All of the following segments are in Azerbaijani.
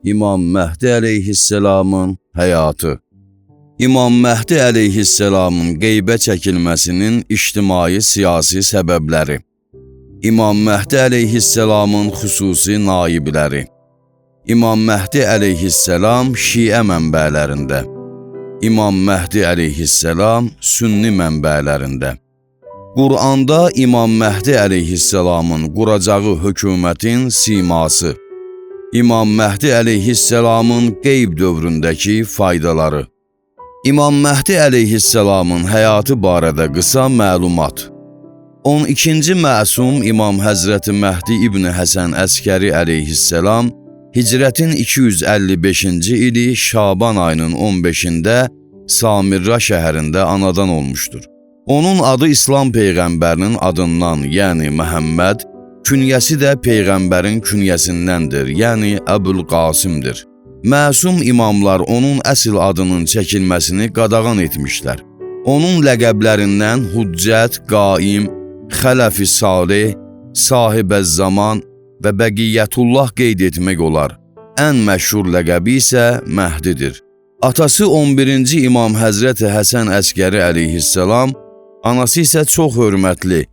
İmam Mehdi əleyhisselamın həyatı. İmam Mehdi əleyhisselamın qeybə çəkilməsinin ictimai-siyasi səbəbləri. İmam Mehdi əleyhisselamın xüsusi naibləri. İmam Mehdi əleyhisselam Şiə mənbələrində. İmam Mehdi əleyhisselam Sünni mənbələrində. Qur'anda İmam Mehdi əleyhisselamın quracağı hökumətin siması. İmam Mehdi əleyhisselamın qeyb dövründəki faydaları. İmam Mehdi əleyhisselamın həyatı barədə qısa məlumat. 12-ci məsum İmam Həzrəti Mehdi İbn Həsən Əskəri əleyhisselam Hicrətin 255-ci ili Şaban ayının 15-də Samirra şəhərində anadan olmuşdur. Onun adı İslam Peyğəmbərinin adından, yəni Məhəmməd, künyəsi də Peyğəmbərin künyəsindəndir, yəni Əbülqasimdir. Məsum imamlar onun əsl adının çəkilməsini qadağan etmişlər. Onun ləqəblərindən Hüccət, Qaim, Xələf-i Salih, Sahib-əz-Zaman və Bəqiyyətullah qeyd etmək olar. Ən məşhur ləqəbi isə Məhdidir. Atası 11-ci İmam Həzrəti Həsən Əskəri əleyhisselam, anası isə çox hörmətli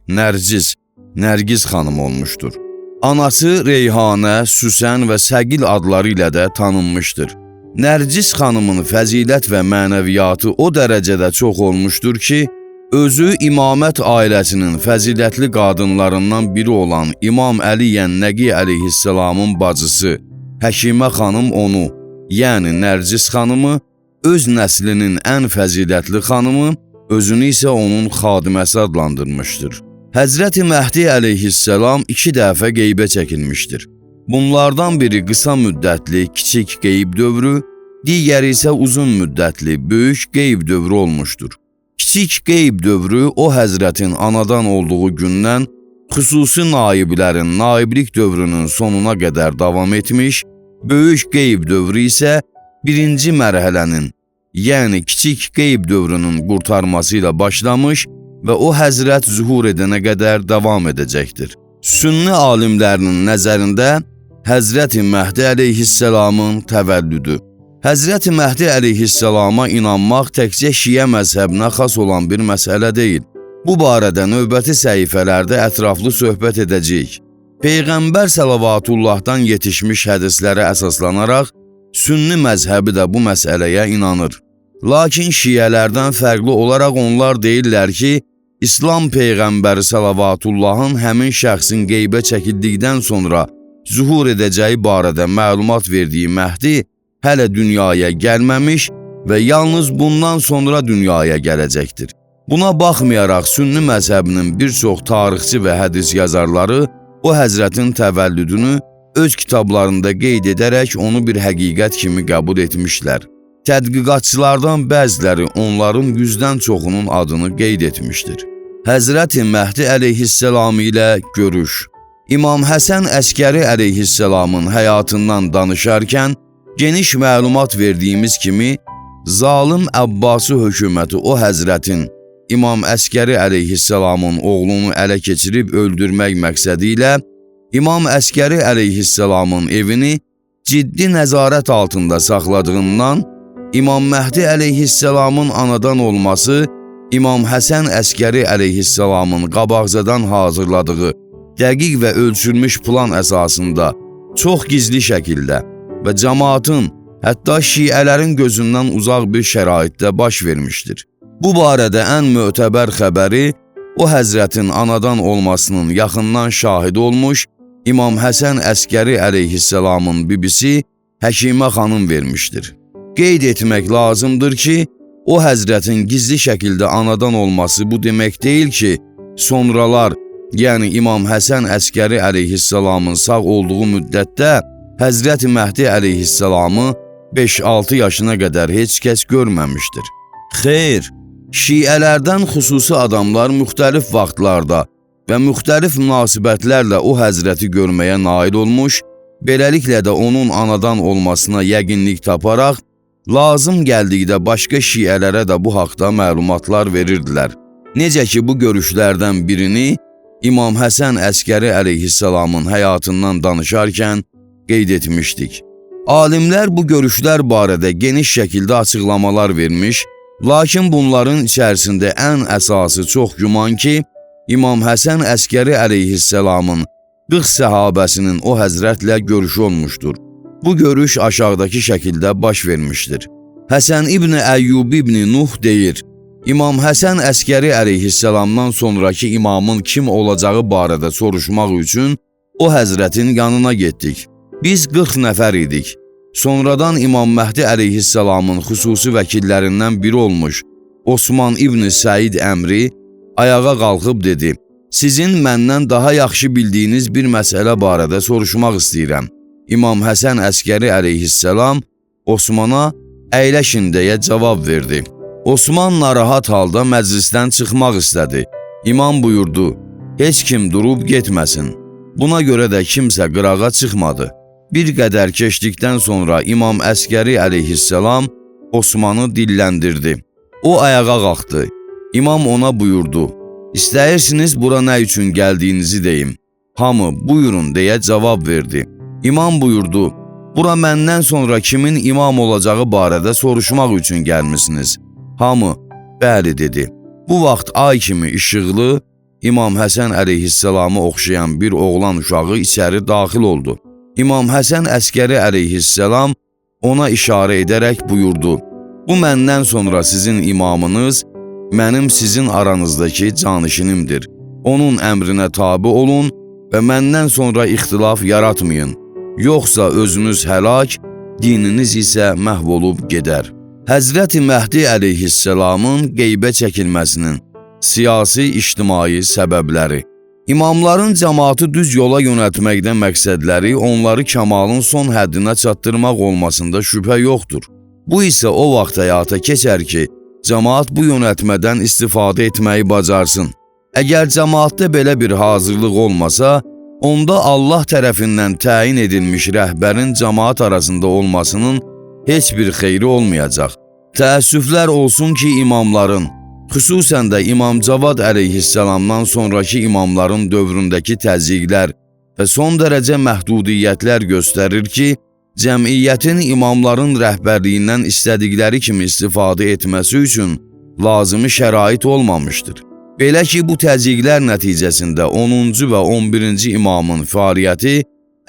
Nərgiz xanım olmuşdur. Anası Reyhanə, Süsən və Səqil adları ilə də tanınmışdır. Nərgiz xanımın fəzilət və mənəviyyatı o dərəcədə çox olmuşdur ki, özü imamət ailəsinin fəzilətli qadınlarından biri olan İmam Əli Yənnəqi əleyhisselamın bacısı Həkimə xanım onu, yəni Nərgiz xanımı, öz nəslinin ən fəzilətli xanımı, özünü isə onun xadiməsi adlandırmışdır. Həzrəti Mehdi əleyhisselam 2 dəfə qeybə çəkilmişdir. Bunlardan biri qısa müddətli, kiçik qeyb dövrü, digəri isə uzun müddətli, böyük qeyb dövrü olmuşdur. Kiçik qeyb dövrü o həzrətin anadan olduğu gündən xüsusi naiblərin naiblik dövrünün sonuna qədər davam etmiş, böyük qeyb dövrü isə birinci mərhələnin, yəni kiçik qeyb dövrünün qurtarması ilə başlamış və o həzrət zühur edənə qədər davam edəcəkdir. Sünni alimlərinin nəzərində Həzrəti Mehdi əleyhisselamın təvəllüdü. Həzrəti Mehdi əleyhisselama inanmaq təkcə Şiə məzhəbinə xas olan bir məsələ deyil. Bu barədə növbəti səhifələrdə ətraflı söhbət edəcəyik. Peyğəmbər Səlavatullahdan yetişmiş hədislərə əsaslanaraq Sünni məzhəbi də bu məsələyə inanır. Lakin Şiələrdən fərqli olaraq onlar deyirlər ki, İslam Peyğəmbəri Səlavatullahın həmin şəxsin qeybə çəkildikdən sonra zühur edəcəyi barədə məlumat verdiyi Mehdi hələ dünyaya gəlməmiş və yalnız bundan sonra dünyaya gələcəkdir. Buna baxmayaraq Sünni məzhəbinin bir çox tarixçi və hədis yazarları o həzrətin təvəllüdünü öz kitablarında qeyd edərək onu bir həqiqət kimi qəbul etmişlər. Tədqiqatçılardan bəziləri onların 100-dən çoxunun adını qeyd etmişdir. Həzrəti Mehdi əleyhisselam ilə görüş. İmam Həsən Əskəri əleyhisselamın həyatından danışarkən geniş məlumat verdiyimiz kimi, zalım Əbbasi hökuməti o həzrətin İmam Əskəri əleyhisselamın oğlunu ələ keçirib öldürmək məqsədi ilə İmam Əskəri əleyhisselamın evini ciddi nəzarət altında saxladığından, İmam Mehdi əleyhisselamın anadan olması İmam Həsən Əskəri əleyhisselamın qabaqcadan hazırladığı dəqiq və ölçülmüş plan əsasında çox gizli şəkildə və cəmaatın, hətta şiələrin gözündən uzaq bir şəraitdə baş vermişdir. Bu barədə ən mötəbər xəbəri o həzrətin anadan olmasının yaxından şahidi olmuş İmam Həsən Əskəri əleyhisselamın bibisi Həkimə xanım vermişdir. Qeyd etmək lazımdır ki, o həzrətin gizli şəkildə anadan olması bu demək deyil ki, sonralar, yəni İmam Həsən Əskəri əleyhisselamın sağ olduğu müddətdə Həzrəti Mehdi əleyhisselamı 5-6 yaşına qədər heç kəs görməmişdir. Xeyr, şiələrdən xüsusi adamlar müxtəlif vaxtlarda və müxtəlif münasibətlərlə o həzrəti görməyə nail olmuş, beləliklə də onun anadan olmasına yəqinlik taparaq, lazım gəldikdə başqa şiələrə də bu haqda məlumatlar verirdilər. Necə ki, bu görüşlərdən birini İmam Həsən Əskəri əleyhisselamın həyatından danışarkən qeyd etmişdik. Alimlər bu görüşlər barədə geniş şəkildə açıqlamalar vermiş, lakin bunların içərisində ən əsası çox güman ki, İmam Həsən Əskəri əleyhisselamın 40 səhabəsinin o həzrətlə görüşü olmuşdur. Bu görüş aşağıdakı şəkildə baş vermişdir. Həsən İbni Əyyub İbni Nuh deyir, İmam Həsən Əskəri əleyhisselamdan sonraki imamın kim olacağı barədə soruşmaq üçün o həzrətin yanına getdik. Biz 40 nəfər idik. Sonradan İmam Məhdi əleyhisselamın xüsusi vəkillərindən biri olmuş Osman İbni Səid Əmri ayağa qalxıb dedi, sizin məndən daha yaxşı bildiyiniz bir məsələ barədə soruşmaq istəyirəm. İmam Həsən Əskəri əleyhisselam Osmana əyləşin deyə cavab verdi. Osman narahat halda məclisdən çıxmaq istədi. İmam buyurdu, heç kim durub getməsin. Buna görə də kimsə qırağa çıxmadı. Bir qədər keçdikdən sonra İmam Əskəri əleyhisselam Osmanı dilləndirdi. O ayağa qalxdı. İmam ona buyurdu, İstəyirsiniz bura nə üçün gəldiyinizi deyim. Hamı buyurun deyə cavab verdi. İmam buyurdu, bura məndən sonra kimin imam olacağı barədə soruşmaq üçün gəlmisiniz. Hamı bəli dedi. Bu vaxt ay kimi işıqlı İmam Həsən əleyhisselamı oxşayan bir oğlan uşağı içəri daxil oldu. İmam Həsən Əskəri əleyhisselam ona işarə edərək buyurdu, bu məndən sonra sizin imamınız, mənim sizin aranızdakı canişinimdir. Onun əmrinə tabi olun və məndən sonra ixtilaf yaratmayın. Yoxsa özünüz həlak, dininiz isə məhv olub gedər. Həzrəti Məhdi əleyhisselamın qeybə çəkilməsinin siyasi, ictimai səbəbləri. İmamların cəmaatı düz yola yönəltməkdə məqsədləri onları kəmalın son həddinə çatdırmaq olmasında şübhə yoxdur. Bu isə o vaxt həyata keçər ki, cəmaat bu yönəltmədən istifadə etməyi bacarsın. Əgər cəmaatda belə bir hazırlıq olmasa, onda Allah tərəfindən təyin edilmiş rəhbərin cəmaat arasında olmasının heç bir xeyri olmayacaq. Təəssüflər olsun ki, imamların, xüsusən də İmam Cavad əleyhisselamdan sonraki imamların dövründəki təzyiqlər və son dərəcə məhdudiyyətlər göstərir ki, cəmiyyətin imamların rəhbərliyindən istədikləri kimi istifadə etməsi üçün lazımi şərait olmamışdır. Belə ki, bu təzyiqlər nəticəsində 10-cu və 11-ci imamın fəaliyyəti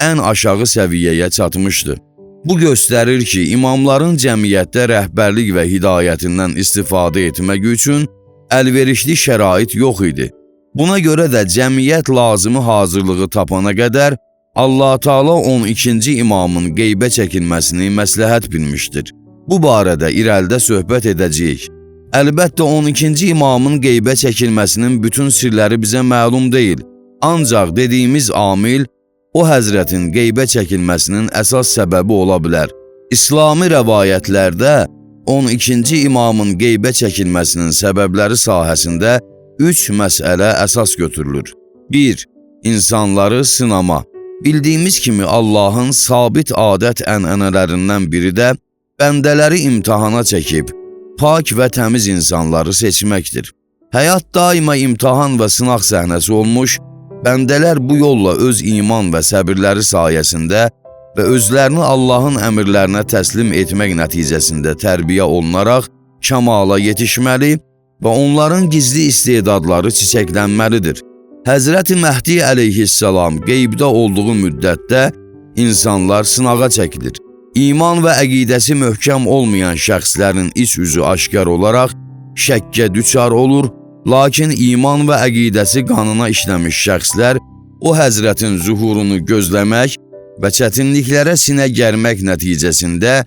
ən aşağı səviyyəyə çatmışdı. Bu göstərir ki, imamların cəmiyyətdə rəhbərlik və hidayətindən istifadə etmək üçün əlverişli şərait yox idi. Buna görə də cəmiyyət lazımi hazırlığı tapana qədər Allah Taala 12-ci imamın qeybə çəkilməsini məsləhət bilmişdir. Bu barədə irəlidə söhbət edəcəyik. Əlbəttə 12-ci imamın qeybə çəkilməsinin bütün sirləri bizə məlum deyil. Ancaq dediyimiz amil o həzrətin qeybə çəkilməsinin əsas səbəbi ola bilər. İslami rəvayətlərdə 12-ci imamın qeybə çəkilməsinin səbəbləri sahəsində 3 məsələ əsas götürülür. 1. İnsanları sınama. Bildiyimiz kimi Allahın sabit adət-ənənələrindən biri də bəndələri imtahana çəkib, pak və təmiz insanları seçməkdir. Həyat daima imtahan və sınaq səhnəsi olmuş, bəndələr bu yolla öz iman və səbirləri sayəsində və özlərini Allahın əmrlərinə təslim etmək nəticəsində tərbiyə olunaraq kəmala yetişməli və onların gizli istedadları çiçəklənməlidir. Həzrəti Məhdi əleyhisselam qeybdə olduğu müddətdə insanlar sınağa çəkilir. İman və əqidəsi möhkəm olmayan şəxslərin iç üzü aşkar olaraq şəkkə düçar olur, lakin iman və əqidəsi qanına işləmiş şəxslər o həzrətin zuhurunu gözləmək və çətinliklərə sinə gərmək nəticəsində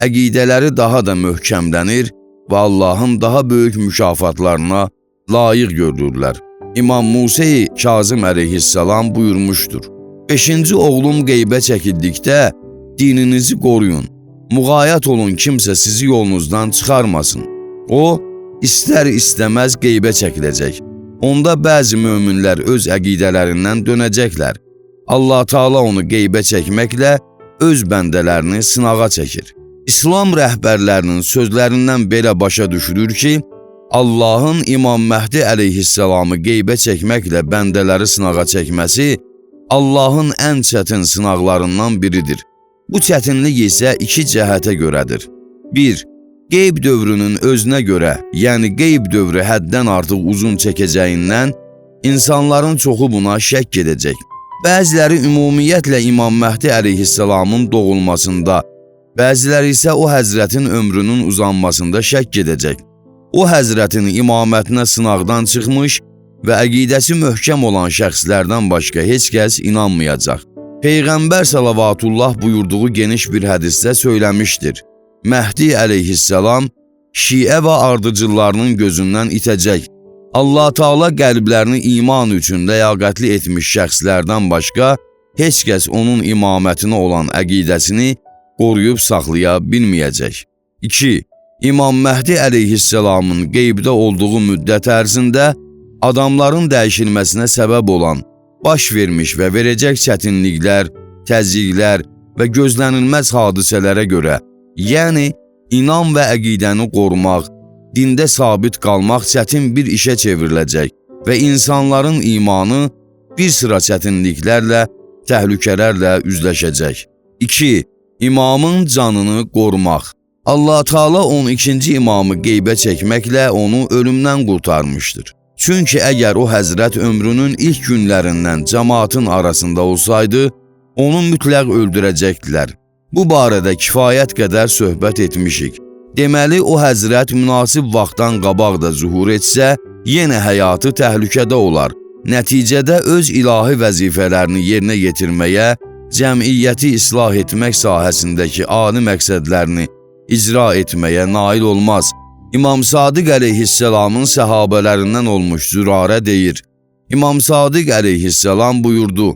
əqidələri daha da möhkəmlənir və Allahın daha böyük mükafatlarına layiq görülürlər. İmam Musa-i Kazım əleyhisselam buyurmuşdur. 5-ci oğlum qeybə çəkildikdə dininizi qoruyun, müğayət olun kimsə sizi yolunuzdan çıxarmasın. O, istər-istəməz qeybə çəkiləcək. Onda bəzi möminlər öz əqidələrindən dönəcəklər. Allah Taala onu qeybə çəkməklə öz bəndələrini sınağa çəkir. İslam rəhbərlərinin sözlərindən belə başa düşülür ki, Allahın İmam Məhdi əleyhisselamı qeybə çəkməklə bəndələri sınağa çəkməsi Allahın ən çətin sınaqlarından biridir. Bu çətinlik isə iki cəhətə görədir. 1. Qeyb dövrünün özünə görə, yəni qeyb dövrü həddən artıq uzun çəkəcəyindən insanların çoxu buna şəkk edəcək. Bəziləri ümumiyyətlə İmam Məhdi əleyhisselamın doğulmasında, bəziləri isə o həzrətin ömrünün uzanmasında şəkk edəcək. O həzrətin imamətinə sınaqdan çıxmış və əqidəsi möhkəm olan şəxslərdən başqa heç kəs inanmayacaq. Peyğəmbər salavatullah buyurduğu geniş bir hədisdə söyləmişdir. Məhdi əleyhisselam şiə və ardıcıllarının gözündən itəcək. Allah Taala qəlblərini iman üçün ləyaqətli etmiş şəxslərdən başqa heç kəs onun imamətinə olan əqidəsini qoruyub saxlaya bilməyəcək. 2. İmam Məhdi əleyhisselamın qeybdə olduğu müddət ərzində adamların dəyişilməsinə səbəb olan, baş vermiş və verəcək çətinliklər, təzyiqlər və gözlənilməz hadisələrə görə, yəni inan və əqidəni qorumaq, dində sabit qalmaq çətin bir işə çevriləcək və insanların imanı bir sıra çətinliklərlə, təhlükələrlə üzləşəcək. 2. İmamın canını qorumaq. Allah Taala 12-ci imamı qeybə çəkməklə onu ölümdən qurtarmışdır. Çünki əgər o həzrət ömrünün ilk günlərindən cəmaatın arasında olsaydı, onu mütləq öldürəcəkdilər. Bu barədə kifayət qədər söhbət etmişik. Deməli, o həzrət münasib vaxtdan qabaq da zuhur etsə, yenə həyatı təhlükədə olar. Nəticədə öz ilahi vəzifələrini yerinə yetirməyə, cəmiyyəti islah etmək sahəsindəki ali məqsədlərini icra etməyə nail olmaz. İmam Sadiq əleyhisselamın səhabələrindən olmuş Zürarə deyir, İmam Sadiq əleyhisselam buyurdu,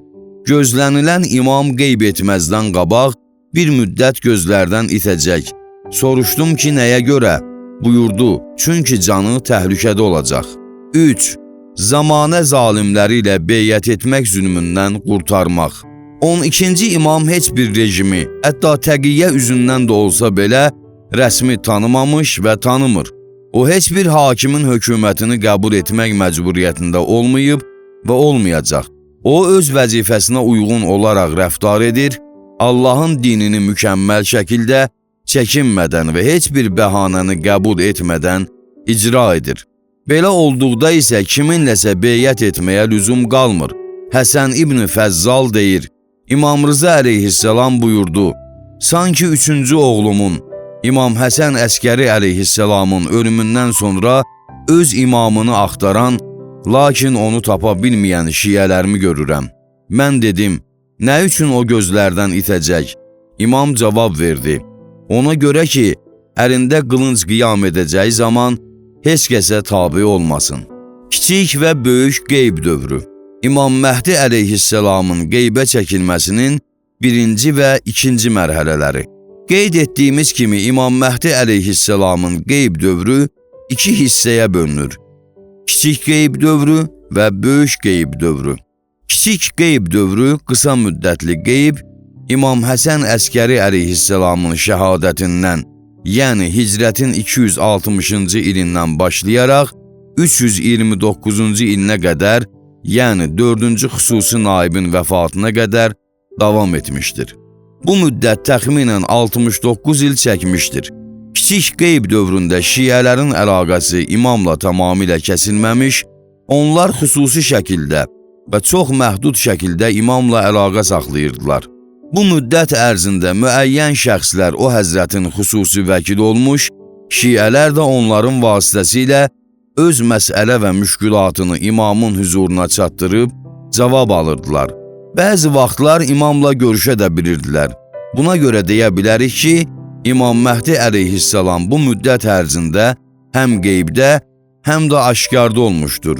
gözlənilən imam qeyb etməzdən qabaq bir müddət gözlərdən itəcək. Soruşdum ki, nəyə görə? Buyurdu, çünki canı təhlükədə olacaq. 3. Zamanə zalimləri ilə beyyət etmək zülmündən qurtarmaq. 12-ci imam heç bir rejimi, hətta təqiyyə üzündən də olsa belə, rəsmi tanımamış və tanımır. O heç bir hakimin hökumətini qəbul etmək məcburiyyətində olmayıb və olmayacaq. O öz vəzifəsinə uyğun olaraq rəftar edir, Allahın dinini mükəmməl şəkildə, çəkinmədən və heç bir bəhanəni qəbul etmədən icra edir. Belə olduqda isə kiminləsə beyyət etməyə lüzum qalmır. Həsən İbn Fəzzal deyir, İmam Rıza əleyhisselam buyurdu, sanki 3-cü oğlumun, İmam Həsən Əskəri əleyhisselamın ölümündən sonra öz imamını axtaran, lakin onu tapa bilməyən şiyələrimi görürəm. Mən dedim, nə üçün o gözlərdən itəcək? İmam cavab verdi, ona görə ki, əlində qılınc qiyam edəcəyi zaman heç kəsə tabi olmasın. Kiçik və böyük qeyb dövrü. İmam Məhdi əleyhisselamın qeybə çəkilməsinin 1-ci və 2-ci mərhələləri. Qeyd etdiyimiz kimi İmam Məhdi əleyhisselamın qeyb dövrü 2 hissəyə bölünür. Kiçik qeyb dövrü və böyük qeyb dövrü. Kiçik qeyb dövrü qısa müddətli qeyb, İmam Həsən Əskəri əleyhisselamın şəhadətindən, yəni hicrətin 260-cı ilindən başlayaraq 329-cu ilinə qədər, yəni 4-cü xüsusi naibin vəfatına qədər davam etmişdir. Bu müddət təxminən 69 il çəkmişdir. Kiçik qeyb dövründə şiələrin əlaqəsi imamla tamamilə kəsilməmiş, onlar xüsusi şəkildə və çox məhdud şəkildə imamla əlaqə saxlayırdılar. Bu müddət ərzində müəyyən şəxslər o həzrətin xüsusi vəkili olmuş, şiələr də onların vasitəsilə öz məsələ və müşkülatını imamın hüzuruna çatdırıb cavab alırdılar. Bəzi vaxtlar imamla görüşə də bilirdilər. Buna görə deyə bilərik ki, İmam Məhdi əleyhisselam bu müddət ərzində həm qeybdə, həm də aşkarda olmuşdur.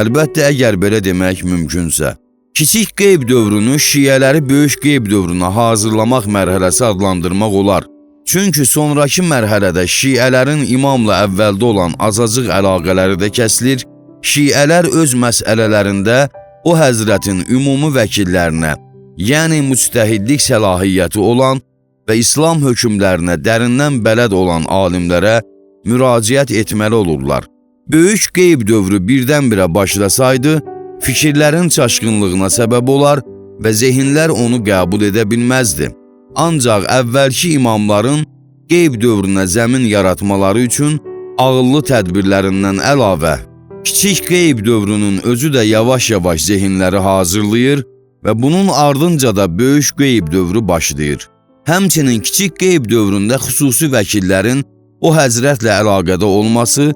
Əlbəttə, əgər belə demək mümkünsə. Kiçik qeyb dövrünü şiələri böyük qeyb dövrünə hazırlamaq mərhələsi adlandırmaq olar. Çünki sonraki mərhələdə şiələrin imamla əvvəldə olan azacıq əlaqələri də kəsilir, şiələr öz məsələlərində o həzrətin ümumi vəkillərinə, yəni müctəhidlik səlahiyyəti olan və İslam hökmlərinə dərindən bələd olan alimlərə müraciət etməli olurlar. Böyük qeyb dövrü birdən-birə başlasaydı, fikirlərin çaşqınlığına səbəb olar və zehinlər onu qəbul edə bilməzdi. Ancaq əvvəlki imamların qeyb dövrünə zəmin yaratmaları üçün ağıllı tədbirlərindən əlavə, kiçik qeyb dövrünün özü də yavaş-yavaş zehinləri hazırlayır və bunun ardınca da böyük qeyb dövrü başlayır. Həmçinin kiçik qeyb dövründə xüsusi vəkillərin o həzrətlə əlaqədə olması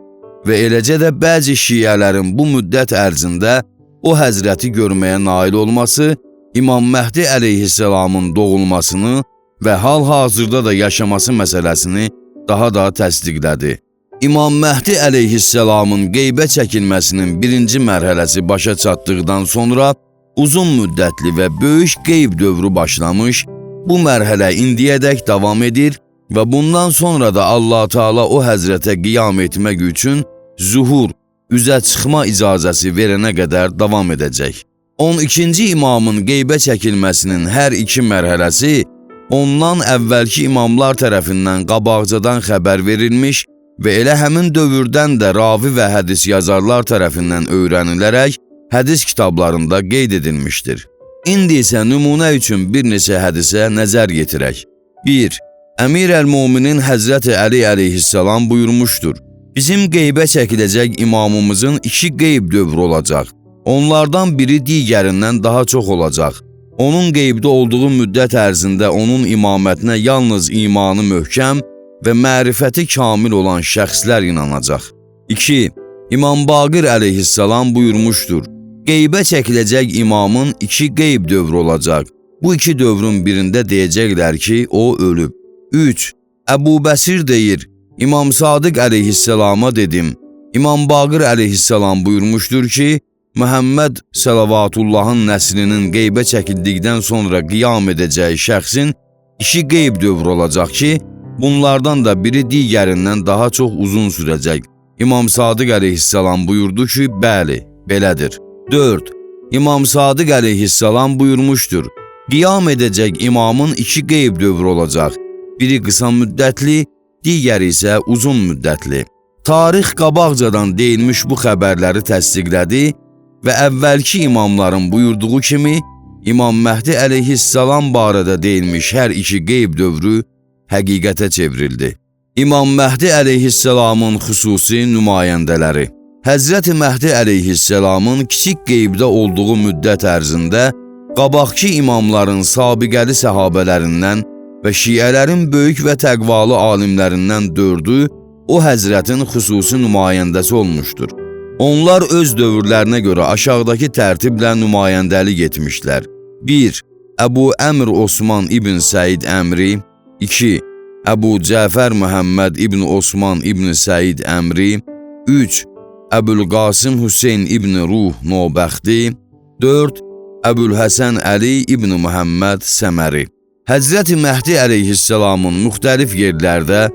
və eləcə də bəzi şiələrin bu müddət ərzində o həzrəti görməyə nail olması İmam Məhdi əleyhisselamın doğulmasını və hal-hazırda da yaşaması məsələsini daha da təsdiqlədi. İmam Məhdi əleyhisselamın qeybə çəkilməsinin birinci mərhələsi başa çatdıqdan sonra uzun müddətli və böyük qeyb dövrü başlamış, bu mərhələ indiyədək davam edir və bundan sonra da Allah Teala o həzrətə qiyam etmək üçün zuhur, üzə çıxma icazəsi verənə qədər davam edəcək. 12-ci imamın qeybə çəkilməsinin hər iki mərhələsi ondan əvvəlki imamlar tərəfindən qabaqcadan xəbər verilmiş və elə həmin dövrdən də ravi və hədis yazarlar tərəfindən öyrənilərək hədis kitablarında qeyd edilmişdir. İndi isə nümunə üçün bir neçə hədisə nəzər yetirək. 1. Əmir əl-Müminin Həzrəti Əli əleyhissalam buyurmuşdur: Bizim qeybə çəkiləcək imamımızın iki qeyb dövrü olacaq. Onlardan biri digərindən daha çox olacaq. Onun qeybdə olduğu müddət ərzində onun imamətinə yalnız imanı möhkəm və mərifəti kamil olan şəxslər inanacaq. 2. İmam Baqir əleyhissalam buyurmuşdur: Qeybə çəkiləcək imamın iki qeyb dövrü olacaq. Bu iki dövrün birində deyəcəklər ki, o ölüb. 3. Əbu Bəsir deyir: İmam Sadiq əleyhissalama dedim. İmam Baqir əleyhissalam buyurmuşdur ki, Məhəmməd Səlavatullahın nəslinin qeybə çəkildikdən sonra qiyam edəcəyi şəxsin iki qeyb dövrü olacaq ki, bunlardan da biri digərindən daha çox uzun sürəcək. İmam Sadiq əleyhissalam buyurdu ki, bəli, belədir. 4. İmam Sadiq əleyhissalam buyurmuşdur: Qiyam edəcək imamın iki qeyb dövrü olacaq. Biri qısa müddətli, digəri isə uzun müddətli. Tarix qabaqcadan deyilmiş bu xəbərləri təsdiqlədi və əvvəlki imamların buyurduğu kimi İmam Məhdi əleyhissalam barədə deyilmiş hər iki qeyb dövrü həqiqətə çevrildi. İmam Məhdi əleyhissalamın xüsusi nümayəndələri. Həzrəti Məhdi əleyhissalamın kiçik qeybdə olduğu müddət ərzində qabaqki imamların sabiqəli səhabələrindən və şiələrin böyük və təqvalı alimlərindən dördü o həzrətin xüsusi nümayəndəsi olmuşdur. Onlar öz dövrlərinə görə aşağıdakı tərtiblə nümayəndəlik etmişlər. 1. Əbu Əmr Osman ibn Səid Əmri. 2. Əbu Cəfər Məhəmməd ibn Osman ibn Səid Əmri. 3. Əbülqasım Hüseyn ibn Ruh Nobəxti. 4. Əbülhəsən Əli ibn Məhəmməd Səməri. Həzrəti Məhdi əleyhissalamın müxtəlif yerlərdə,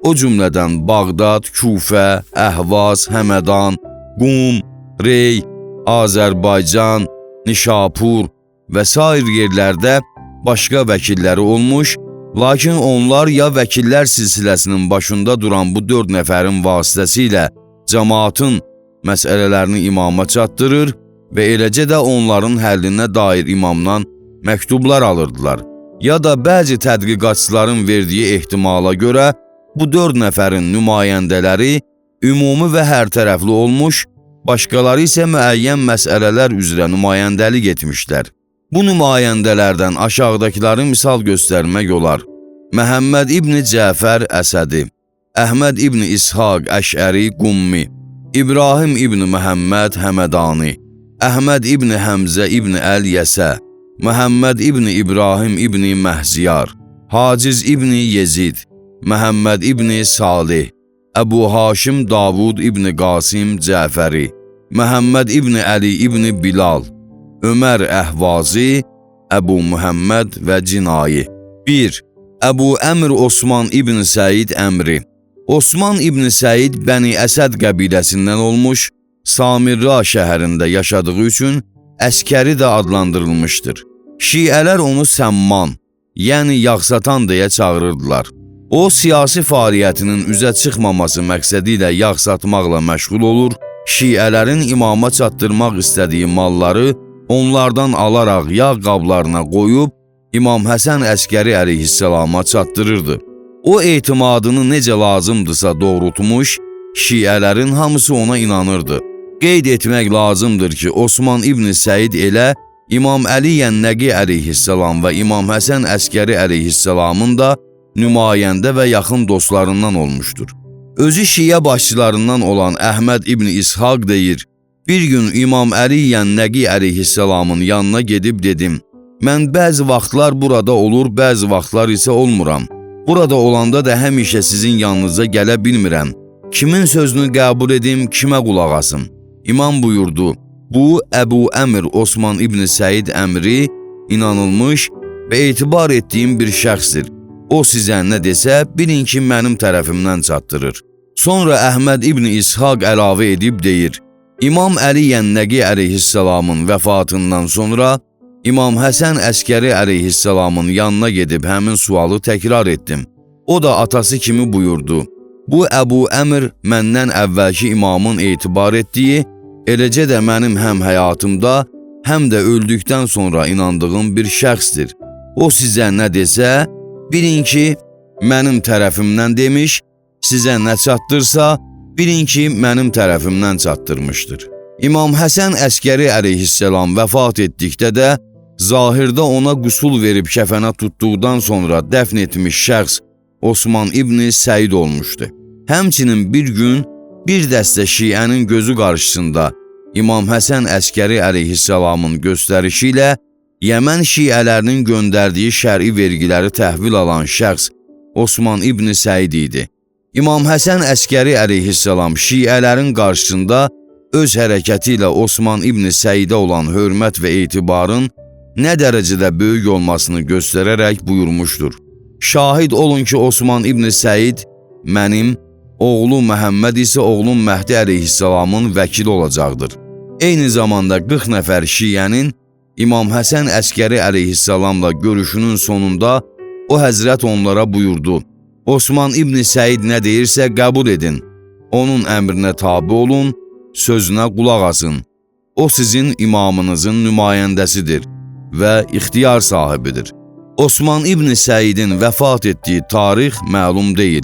o cümlədən Bağdad, Kufə, Əhvaz, Həmədan, Qum, Rey, Azərbaycan, Nişapur və sair yerlərdə başqa vəkilləri olmuş, lakin onlar ya vəkillər silsiləsinin başında duran bu 4 nəfərin vasitəsilə cəmaatın məsələlərini imama çatdırır və eləcə də onların həllinə dair imamdan məktublar alırdılar. Ya da bəzi tədqiqatçıların verdiyi ehtimala görə bu 4 nəfərin nümayəndələri ümumi və hərtərəfli olmuş, başqaları isə müəyyən məsələlər üzrə nümayəndəlik etmişlər. Bu nümayəndələrdən aşağıdakıları misal göstərmək olar. Məhəmməd ibn Cəfər Əsədi, Əhməd ibn İshaq Əşəri Qummi, İbrahim ibn Məhəmməd Həmədani, Əhməd ibn Həmzə ibn Əl-Yəsə, Məhəmməd ibn İbrahim ibn Məhziyar, Haciz ibn Yezid, Məhəmməd ibn Salih, Əbu Haşim Davud ibn Qasim Cəfəri, Məhəmməd ibn Əli ibn Bilal, Ömər Əhvazi, Əbu Muhammed və Cinayi. 1. Əbu Əmr Osman ibn Səid Əmri. Osman ibn Səid Bəni Əsəd qəbiləsindən olmuş, Samirra şəhərində yaşadığı üçün Əskəri də adlandırılmışdır. Şiələr onu Səmman, yəni yağsatan deyə çağırırdılar. O, siyasi fəaliyyətinin üzə çıxmaması məqsədi ilə yağ satmaqla məşğul olur, şiələrin imama çatdırmaq istədiyi malları onlardan alaraq yağ qablarına qoyub, İmam Həsən Əskəri əleyhissalama çatdırırdı. O etimadını necə lazımdırsa doğrultmuş, şiələrin hamısı ona inanırdı. Qeyd etmək lazımdır ki, Osman İbn Səid elə İmam Əli Yənnəqi əleyhissalam və İmam Həsən Əskəri əleyhissalamın da nümayəndə və yaxın dostlarından olmuşdur. Özü şiə başçılarından olan Əhməd İbn İshaq deyir, bir gün İmam Əli Yənnəqi əleyhissalamın yanına gedib dedim, mən bəzi vaxtlar burada olur, bəzi vaxtlar isə olmuram. Burada olanda da həmişə sizin yanınıza gələ bilmirəm. Kimin sözünü qəbul edim, kimə qulaq asım? İmam buyurdu, bu Əbu Əmr Osman İbn Səid əmri inanılmış və etibar etdiyim bir şəxsdir. O sizə nə desə, bilin ki, mənim tərəfimdən çatdırır. Sonra Əhməd İbn İshaq əlavə edib deyir, İmam Əli Yənnəqi əleyhissalamın vəfatından sonra İmam Həsən Əskəri əleyhissalamın yanına gedib həmin sualı təkrar etdim. O da atası kimi buyurdu, bu Əbu Əmr məndən əvvəlki imamın etibar etdiyi, eləcə də mənim həm həyatımda, həm də öldükdən sonra inandığım bir şəxsdir. O sizə nə desə, bilin ki, mənim tərəfimdən demiş, sizə nə çatdırsa, bilin ki, mənim tərəfimdən çatdırmışdır. İmam Həsən Əskəri əleyhissalam vəfat etdikdə də, zahirdə ona qüsul verib kəfənə tutduqdan sonra dəfn etmiş şəxs Osman İbn Səid olmuşdu. Həmçinin bir gün bir dəstə şiənin gözü qarşısında İmam Həsən Əskəri əleyhissalamın göstərişi ilə Yəmən şiələrinin göndərdiyi şəri vergiləri təhvil alan şəxs Osman İbn Səid idi. İmam Həsən Əskəri əleyhissalam şiələrin qarşısında öz hərəkəti ilə Osman İbn Səidə olan hörmət və etibarın nə dərəcədə böyük olmasını göstərərək buyurmuşdur. Şahid olun ki, Osman İbn Səid mənim, oğlu Məhəmməd isə oğlum Məhdi əleyhissalamın vəkili olacaqdır. Eyni zamanda 40 nəfər şiənin İmam Həsən Əskəri əleyhissalamla görüşünün sonunda o həzrət onlara buyurdu, Osman İbn Səid nə deyirsə qəbul edin, onun əmrinə tabi olun, sözünə qulaq asın. O sizin imamınızın nümayəndəsidir və ixtiyar sahibidir. Osman İbn Səidin vəfat etdiyi tarix məlum deyil.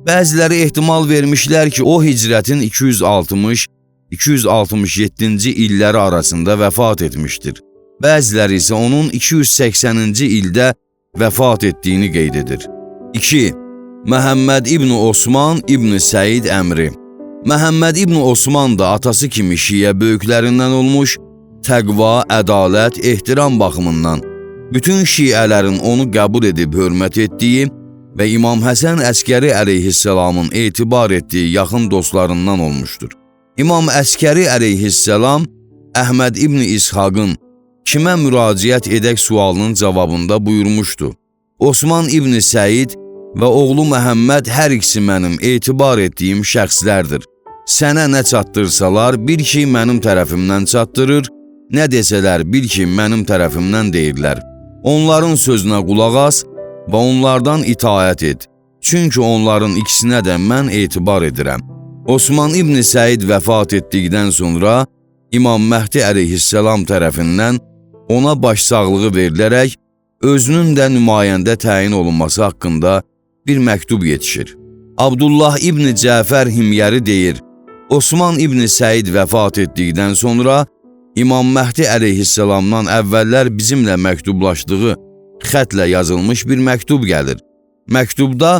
Bəziləri ehtimal vermişlər ki, o hicrətin 260-267-ci illəri arasında vəfat etmişdir. Bəziləri isə onun 280-ci ildə vəfat etdiyini qeyd edir. 2. Məhəmməd İbn Osman İbn Səid əmri. Məhəmməd İbn Osman da atası kimi şiə böyüklərindən olmuş, təqva, ədalət, ehtiram baxımından bütün şiələrin onu qəbul edib hörmət etdiyi və İmam Həsən Əskəri əleyhissalamın etibar etdiyi yaxın dostlarından olmuşdur. İmam Əskəri əleyhissalam Əhməd İbn İshaqın kimə müraciət edək sualının cavabında buyurmuşdu. Osman İbn Səid və oğlu Məhəmməd hər ikisi mənim etibar etdiyim şəxslərdir. Sənə nə çatdırsalar, bil ki, mənim tərəfimdən çatdırır, nə desələr, bil ki, mənim tərəfimdən deyirlər. Onların sözünə qulaq as və onlardan itaət et. Çünki onların ikisinə də mən etibar edirəm. Osman İbn Səid vəfat etdikdən sonra İmam Məhdi əleyhissalam tərəfindən ona başsağlığı verilərək özünün də nümayəndə təyin olunması haqqında bir məktub yetişir. Abdullah İbn Cəfər Himyəri deyir, Osman İbn Səid vəfat etdikdən sonra İmam Məhdi əleyhissalamdan əvvəllər bizimlə məktublaşdığı xətlə yazılmış bir məktub gəlir. Məktubda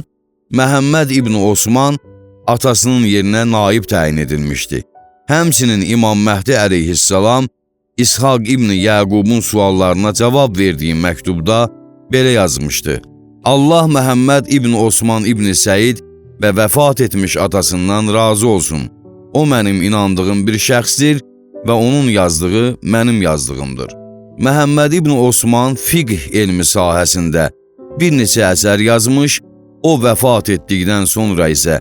Məhəmməd İbn Osman atasının yerinə naib təyin edilmişdi. Həmçinin İmam Məhdi əleyhissalam İshaq İbn Yəqubun suallarına cavab verdiyi məktubda belə yazmışdı. Allah Məhəmməd İbn Osman İbn Səid və vəfat etmiş atasından razı olsun. O mənim inandığım bir şəxsdir və onun yazdığı mənim yazdığımdır. Məhəmməd İbn Osman fiqh elmi sahəsində bir neçə əsər yazmış, o vəfat etdikdən sonra isə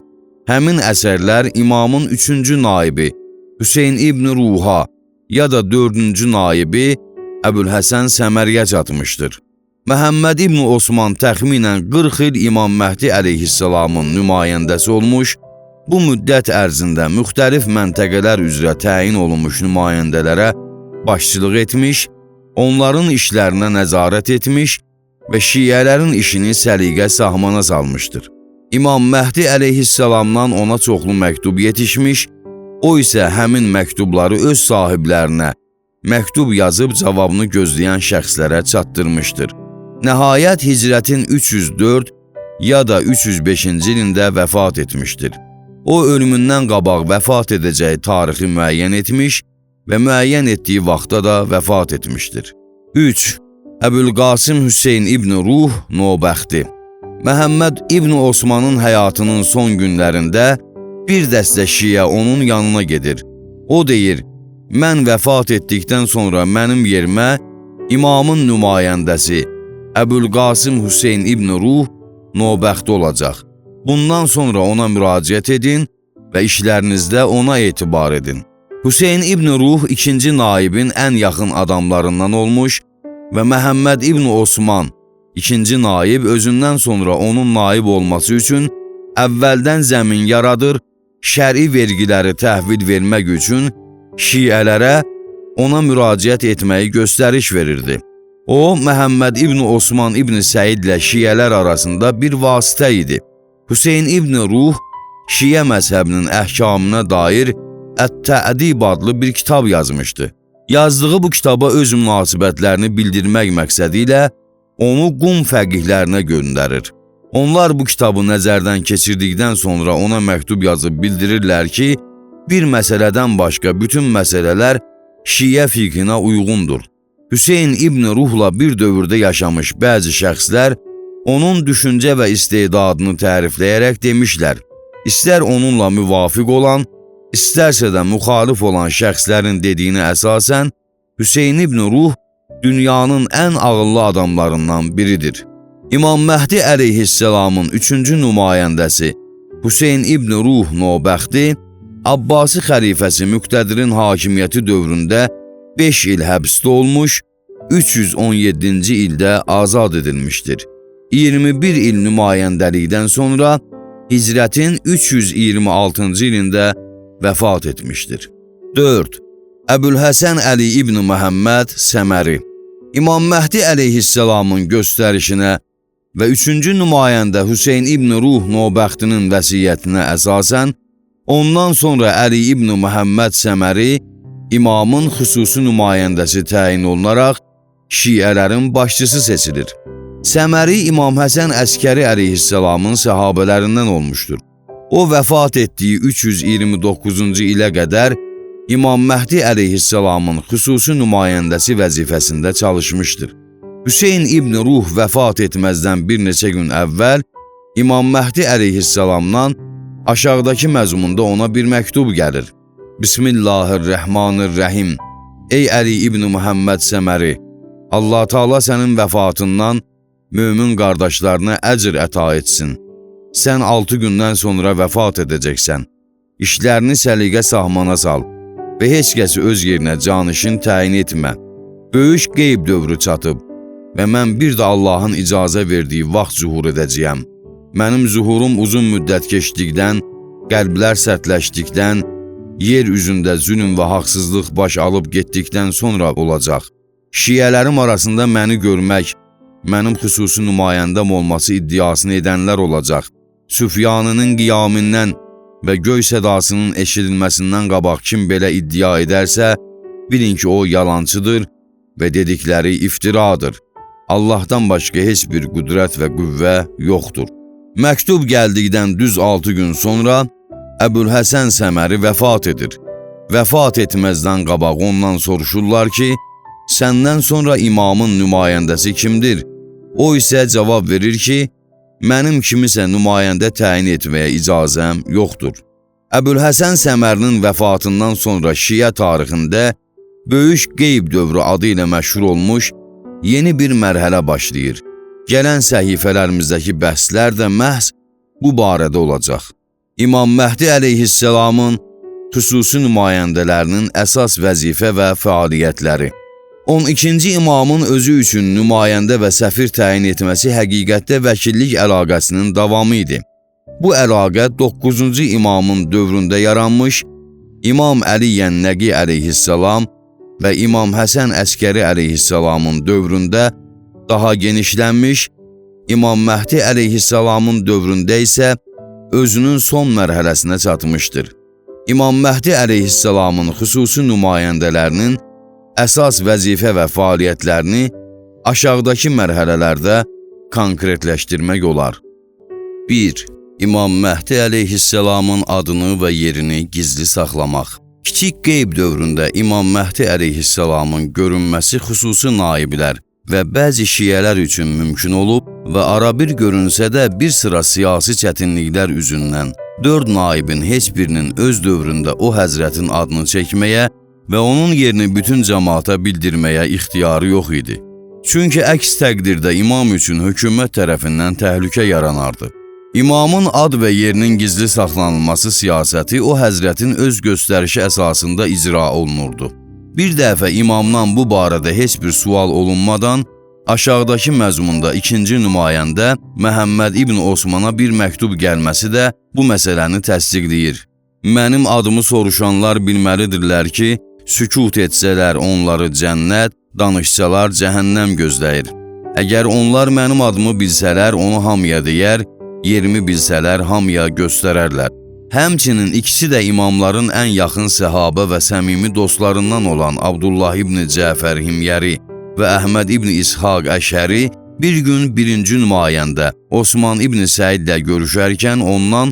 həmin əsərlər imamın 3-cü naibi Hüseyn İbn Ruha ya da 4-cü naibi Əbülhəsən Səməriyə çatmışdır. Məhəmməd İbn Osman təxminən 40 il İmam Məhdi əleyhissalamın nümayəndəsi olmuş, bu müddət ərzində müxtəlif məntəqələr üzrə təyin olunmuş nümayəndələrə başçılıq etmiş, onların işlərinə nəzarət etmiş, və şiələrin işini səliqə sahmana salmışdır. İmam Məhdi əleyhissalamdan ona çoxlu məktub yetişmiş, o isə həmin məktubları öz sahiblərinə məktub yazıb cavabını gözləyən şəxslərə çatdırmışdır. Nəhayət hicrətin 304 ya da 305-ci ilində vəfat etmişdir. O ölümündən qabaq vəfat edəcəyi tarixi müəyyən etmiş və müəyyən etdiyi vaxtda da vəfat etmişdir. 3. Əbülqasım Hüseyn İbn Ruh Nobəxti. Məhəmməd İbn Osmanın həyatının son günlərində bir dəstə şiə onun yanına gedir. O deyir, mən vəfat etdikdən sonra mənim yerimə imamın nümayəndəsi Əbülqasım Hüseyn İbn Ruh Nobəxti olacaq. Bundan sonra ona müraciət edin və işlərinizdə ona etibar edin. Hüseyn İbn Ruh ikinci naibin ən yaxın adamlarından olmuş və Məhəmməd İbn Osman ikinci naib özündən sonra onun naib olması üçün əvvəldən zəmin yaradır, şəri vergiləri təhvil vermək üçün şiələrə ona müraciət etməyi göstəriş verirdi. O, Məhəmməd İbn Osman İbn Səidlə şiələr arasında bir vasitə idi. Hüseyn İbn Ruh, şiə məzhəbinin əhkamına dair Ət-Tə'dib adlı bir kitab yazmışdı. Yazdığı bu kitaba öz münasibətlərini bildirmək məqsədi ilə onu Qum fəqihlərinə göndərir. Onlar bu kitabı nəzərdən keçirdikdən sonra ona məktub yazıb bildirirlər ki, bir məsələdən başqa bütün məsələlər şiə fiqhinə uyğundur. Hüseyn İbn Ruhla bir dövrdə yaşamış bəzi şəxslər onun düşüncə və istedadını tərifləyərək demişlər, istər onunla müvafiq olan, istərsə də müxalif olan şəxslərin dediyinə əsasən, Hüseyn İbn Ruh dünyanın ən ağıllı adamlarından biridir. İmam Məhdi əleyhissalamın üçüncü nümayəndəsi Hüseyn İbn Ruh Nobəxti, Abbasi xəlifəsi Müqtədirin hakimiyyəti dövründə 5 il həbsdə olmuş, 317-ci ildə azad edilmişdir. 21 il nümayəndəlikdən sonra hicrətin 326-cı ilində vəfat etmişdir. 4. Əbülhəsən Əli İbn Məhəmməd Səməri. İmam Məhdi əleyhissalamın göstərişinə və 3-cü nümayəndə Hüseyn İbn Ruh Nobəxtinin vəsiyyətinə əsasən, ondan sonra Əli İbn Məhəmməd Səməri imamın xüsusi nümayəndəsi təyin olunaraq şiələrin başçısı seçilir. Səməri İmam Həsən Əskəri əleyhissalamın səhabələrindən olmuşdur. O vəfat etdiyi 329-cu ilə qədər İmam Məhdi əleyhissalamın xüsusi nümayəndəsi vəzifəsində çalışmışdır. Hüseyn İbn Ruh vəfat etməzdən bir neçə gün əvvəl İmam Məhdi əleyhissalamdan aşağıdakı məzmunda ona bir məktub gəlir. Bismillahirrahmanirrahim. Ey Əli İbn Məhəmməd Səməri, Allah Taala sənin vəfatından mömin qardaşlarına əcr əta etsin. Sən 6 gündən sonra vəfat edəcəksən. İşlərini səliqə sahmana sal və heç kəsi öz yerinə canişin təyin etmə. Böyük qeyb dövrü çatıb və mən bir də Allahın icazə verdiyi vaxt zuhur edəcəyəm. Mənim zuhurum uzun müddət keçdikdən, qəlblər sərtləşdikdən, yer üzündə zülm və haqsızlıq baş alıb getdikdən sonra olacaq. Şiələrim arasında məni görmək, mənim xüsusi nümayəndəm olması iddiasını edənlər olacaq. Süfyanının qiyamindən və göy sədasının eşidilməsindən qabaq kim belə iddia edərsə, bilin ki, o yalancıdır və dedikləri iftiradır. Allahdan başqa heç bir qüdrət və qüvvə yoxdur. Məktub gəldikdən düz 6 gün sonra Əbülhəsən Səməri vəfat edir. Vəfat etməzdən qabaq ondan soruşurlar ki, səndən sonra imamın nümayəndəsi kimdir? O isə cavab verir ki, mənim kimisə nümayəndə təyin etməyə icazəm yoxdur. Əbülhəsən Səmərinin vəfatından sonra şiə tarixində böyük qeyb dövrü adı ilə məşhur olmuş yeni bir mərhələ başlayır. Gələn səhifələrimizdəki bəhslər də məhz bu barədə olacaq. İmam Məhdi əleyhissalamın xüsusi nümayəndələrinin əsas vəzifə və fəaliyyətləri. 12-ci imamın özü üçün nümayəndə və səfir təyin etməsi həqiqətdə vəkillik əlaqəsinin davamı idi. Bu əlaqə 9-cu imamın dövründə yaranmış, İmam Əli Yənnəqi əleyhissalam və İmam Həsən Əskəri əleyhissalamın dövründə daha genişlənmiş, İmam Məhdi əleyhissalamın dövründə isə özünün son mərhələsinə çatmışdır. İmam Məhdi əleyhissalamın xüsusi nümayəndələrinin əsas vəzifə və fəaliyyətlərini aşağıdakı mərhələlərdə konkretləşdirmək olar. 1. İmam Məhdi əleyhissalamın adını və yerini gizli saxlamaq. Kiçik qeyb dövründə İmam Məhdi əleyhissalamın görünməsi xüsusi naiblər və bəzi şiyələr üçün mümkün olub və arabir görünsə də bir sıra siyasi çətinliklər üzündən 4 naibin heç birinin öz dövründə o həzrətin adını çəkməyə və onun yerini bütün cəmaata bildirməyə ixtiyarı yox idi. Çünki əks təqdirdə imam üçün hökumət tərəfindən təhlükə yaranardı. İmamın ad və yerinin gizli saxlanılması siyasəti o həzrətin öz göstərişi əsasında icra olunurdu. Bir dəfə imamdan bu barədə heç bir sual olunmadan, aşağıdakı məzmunda ikinci nümayəndə Məhəmməd İbn Osmana bir məktub gəlməsi də bu məsələni təsdiqləyir. Mənim adımı soruşanlar bilməlidirlər ki, sükut etsələr onları cənnət, danışsalar cəhənnəm gözləyir. Əgər onlar mənim adımı bilsələr, onu hamıya deyər, yerimi bilsələr hamıya göstərərlər. Həmçinin ikisi də imamların ən yaxın səhabə və səmimi dostlarından olan Abdullah ibn Cəfər Himyəri və Əhməd ibn İshaq Əşəri bir gün birinci nümayəndə Osman ibn Səidlə görüşərkən ondan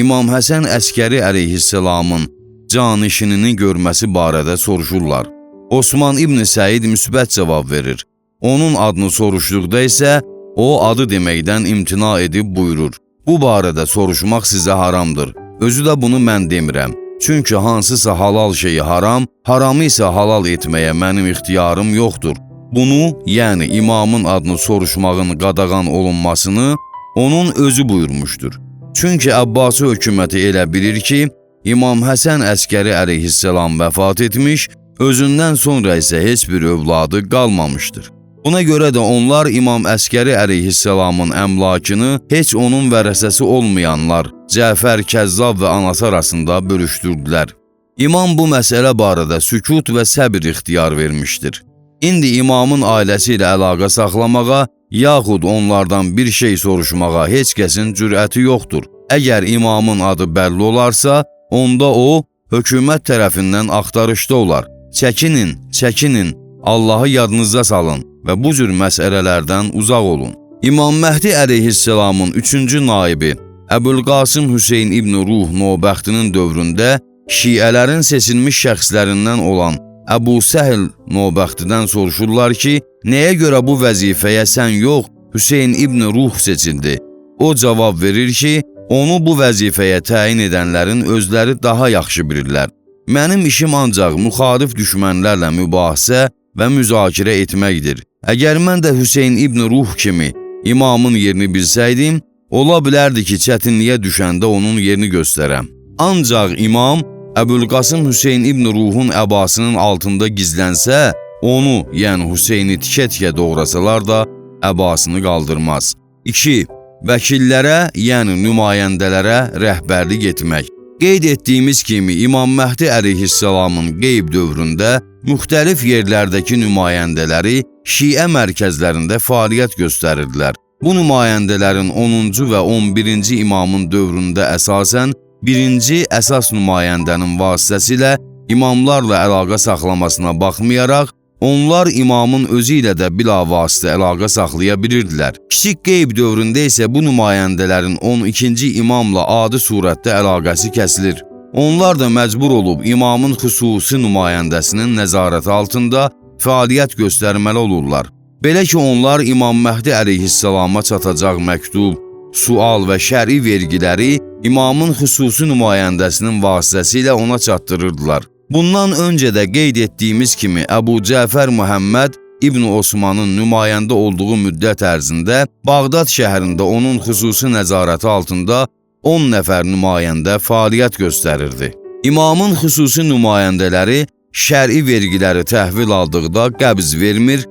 İmam Həsən Əskəri əleyhissalamın canişinini görməsi barədə soruşurlar. Osman ibn Səid müsbət cavab verir. Onun adını soruşduqda isə o adı deməkdən imtina edib buyurur. Bu barədə soruşmaq sizə haramdır. Özü də bunu mən demirəm. Çünki hansısa halal şeyi haram, haramı isə halal etməyə mənim ixtiyarım yoxdur. Bunu, yəni imamın adını soruşmağın qadağan olunmasını onun özü buyurmuşdur. Çünki Abbasi hökuməti elə bilir ki, İmam Həsən Əskəri əleyhissalam vəfat etmiş, özündən sonra isə heç bir övladı qalmamışdır. Buna görə də onlar İmam Əskəri əleyhissalamın əmlakını heç onun vərəsəsi olmayanlar, Cəfər Kəzzab və anası arasında bölüşdürdülər. İmam bu məsələ barədə sükut və səbir ixtiyar vermişdir. İndi imamın ailəsi ilə əlaqə saxlamağa, yaxud onlardan bir şey soruşmağa heç kəsin cürəti yoxdur. Əgər imamın adı bəlli olarsa, onda o, hökumət tərəfindən axtarışda olar. Çəkinin, Allahı yadınıza salın və bu cür məsələlərdən uzaq olun. İmam Məhdi əleyhissalamın 3-cü naibi Əbülqasım Hüseyn İbn Ruh Nobəxtinin dövründə şiələrin seçilmiş şəxslərindən olan Əbu Səhl Nobəxtidən soruşurlar ki, nəyə görə bu vəzifəyə sən yox, Hüseyn İbn Ruh seçildi? O cavab verir ki, onu bu vəzifəyə təyin edənlərin özləri daha yaxşı bilirlər. Mənim işim ancaq müxalif düşmənlərlə mübahisə və müzakirə etməkdir. Əgər mən də Hüseyn İbn Ruh kimi imamın yerini bilsəydim, ola bilərdi ki, çətinliyə düşəndə onun yerini göstərəm. Ancaq imam Əbülqasım Hüseyn İbn Ruhun əbasının altında gizlənsə, onu, yəni Hüseyni tikə-tikə doğrasalar da əbasını qaldırmaz. 2. Vəkillərə, yəni nümayəndələrə rəhbərlik etmək. Qeyd etdiyimiz kimi İmam Məhdi əleyhissalamın qeyb dövründə müxtəlif yerlərdəki nümayəndələri şiə mərkəzlərində fəaliyyət göstərirdilər. Bu nümayəndələrin 10-cu və 11-ci imamın dövründə əsasən birinci əsas nümayəndənin vasitəsilə imamlarla əlaqə saxlamasına baxmayaraq, onlar imamın özü ilə də bilavasitə əlaqə saxlaya bilirdilər. Kiçik qeyb dövründə isə bu nümayəndələrin 12-ci imamla adi surətdə əlaqəsi kəsilir. Onlar da məcbur olub imamın xüsusi nümayəndəsinin nəzarəti altında fəaliyyət göstərməli olurlar. Belə ki, onlar İmam Məhdi əleyhissalama çatacaq məktub, sual və şəri vergiləri imamın xüsusi nümayəndəsinin vasitəsilə ona çatdırırdılar. Bundan öncə də qeyd etdiyimiz kimi Əbu Cəfər Muhammed İbn Osmanın nümayəndə olduğu müddət ərzində Bağdad şəhərində onun xüsusi nəzarəti altında 10 nəfər nümayəndə fəaliyyət göstərirdi. İmamın xüsusi nümayəndələri şəri vergiləri təhvil aldıqda qəbz vermir,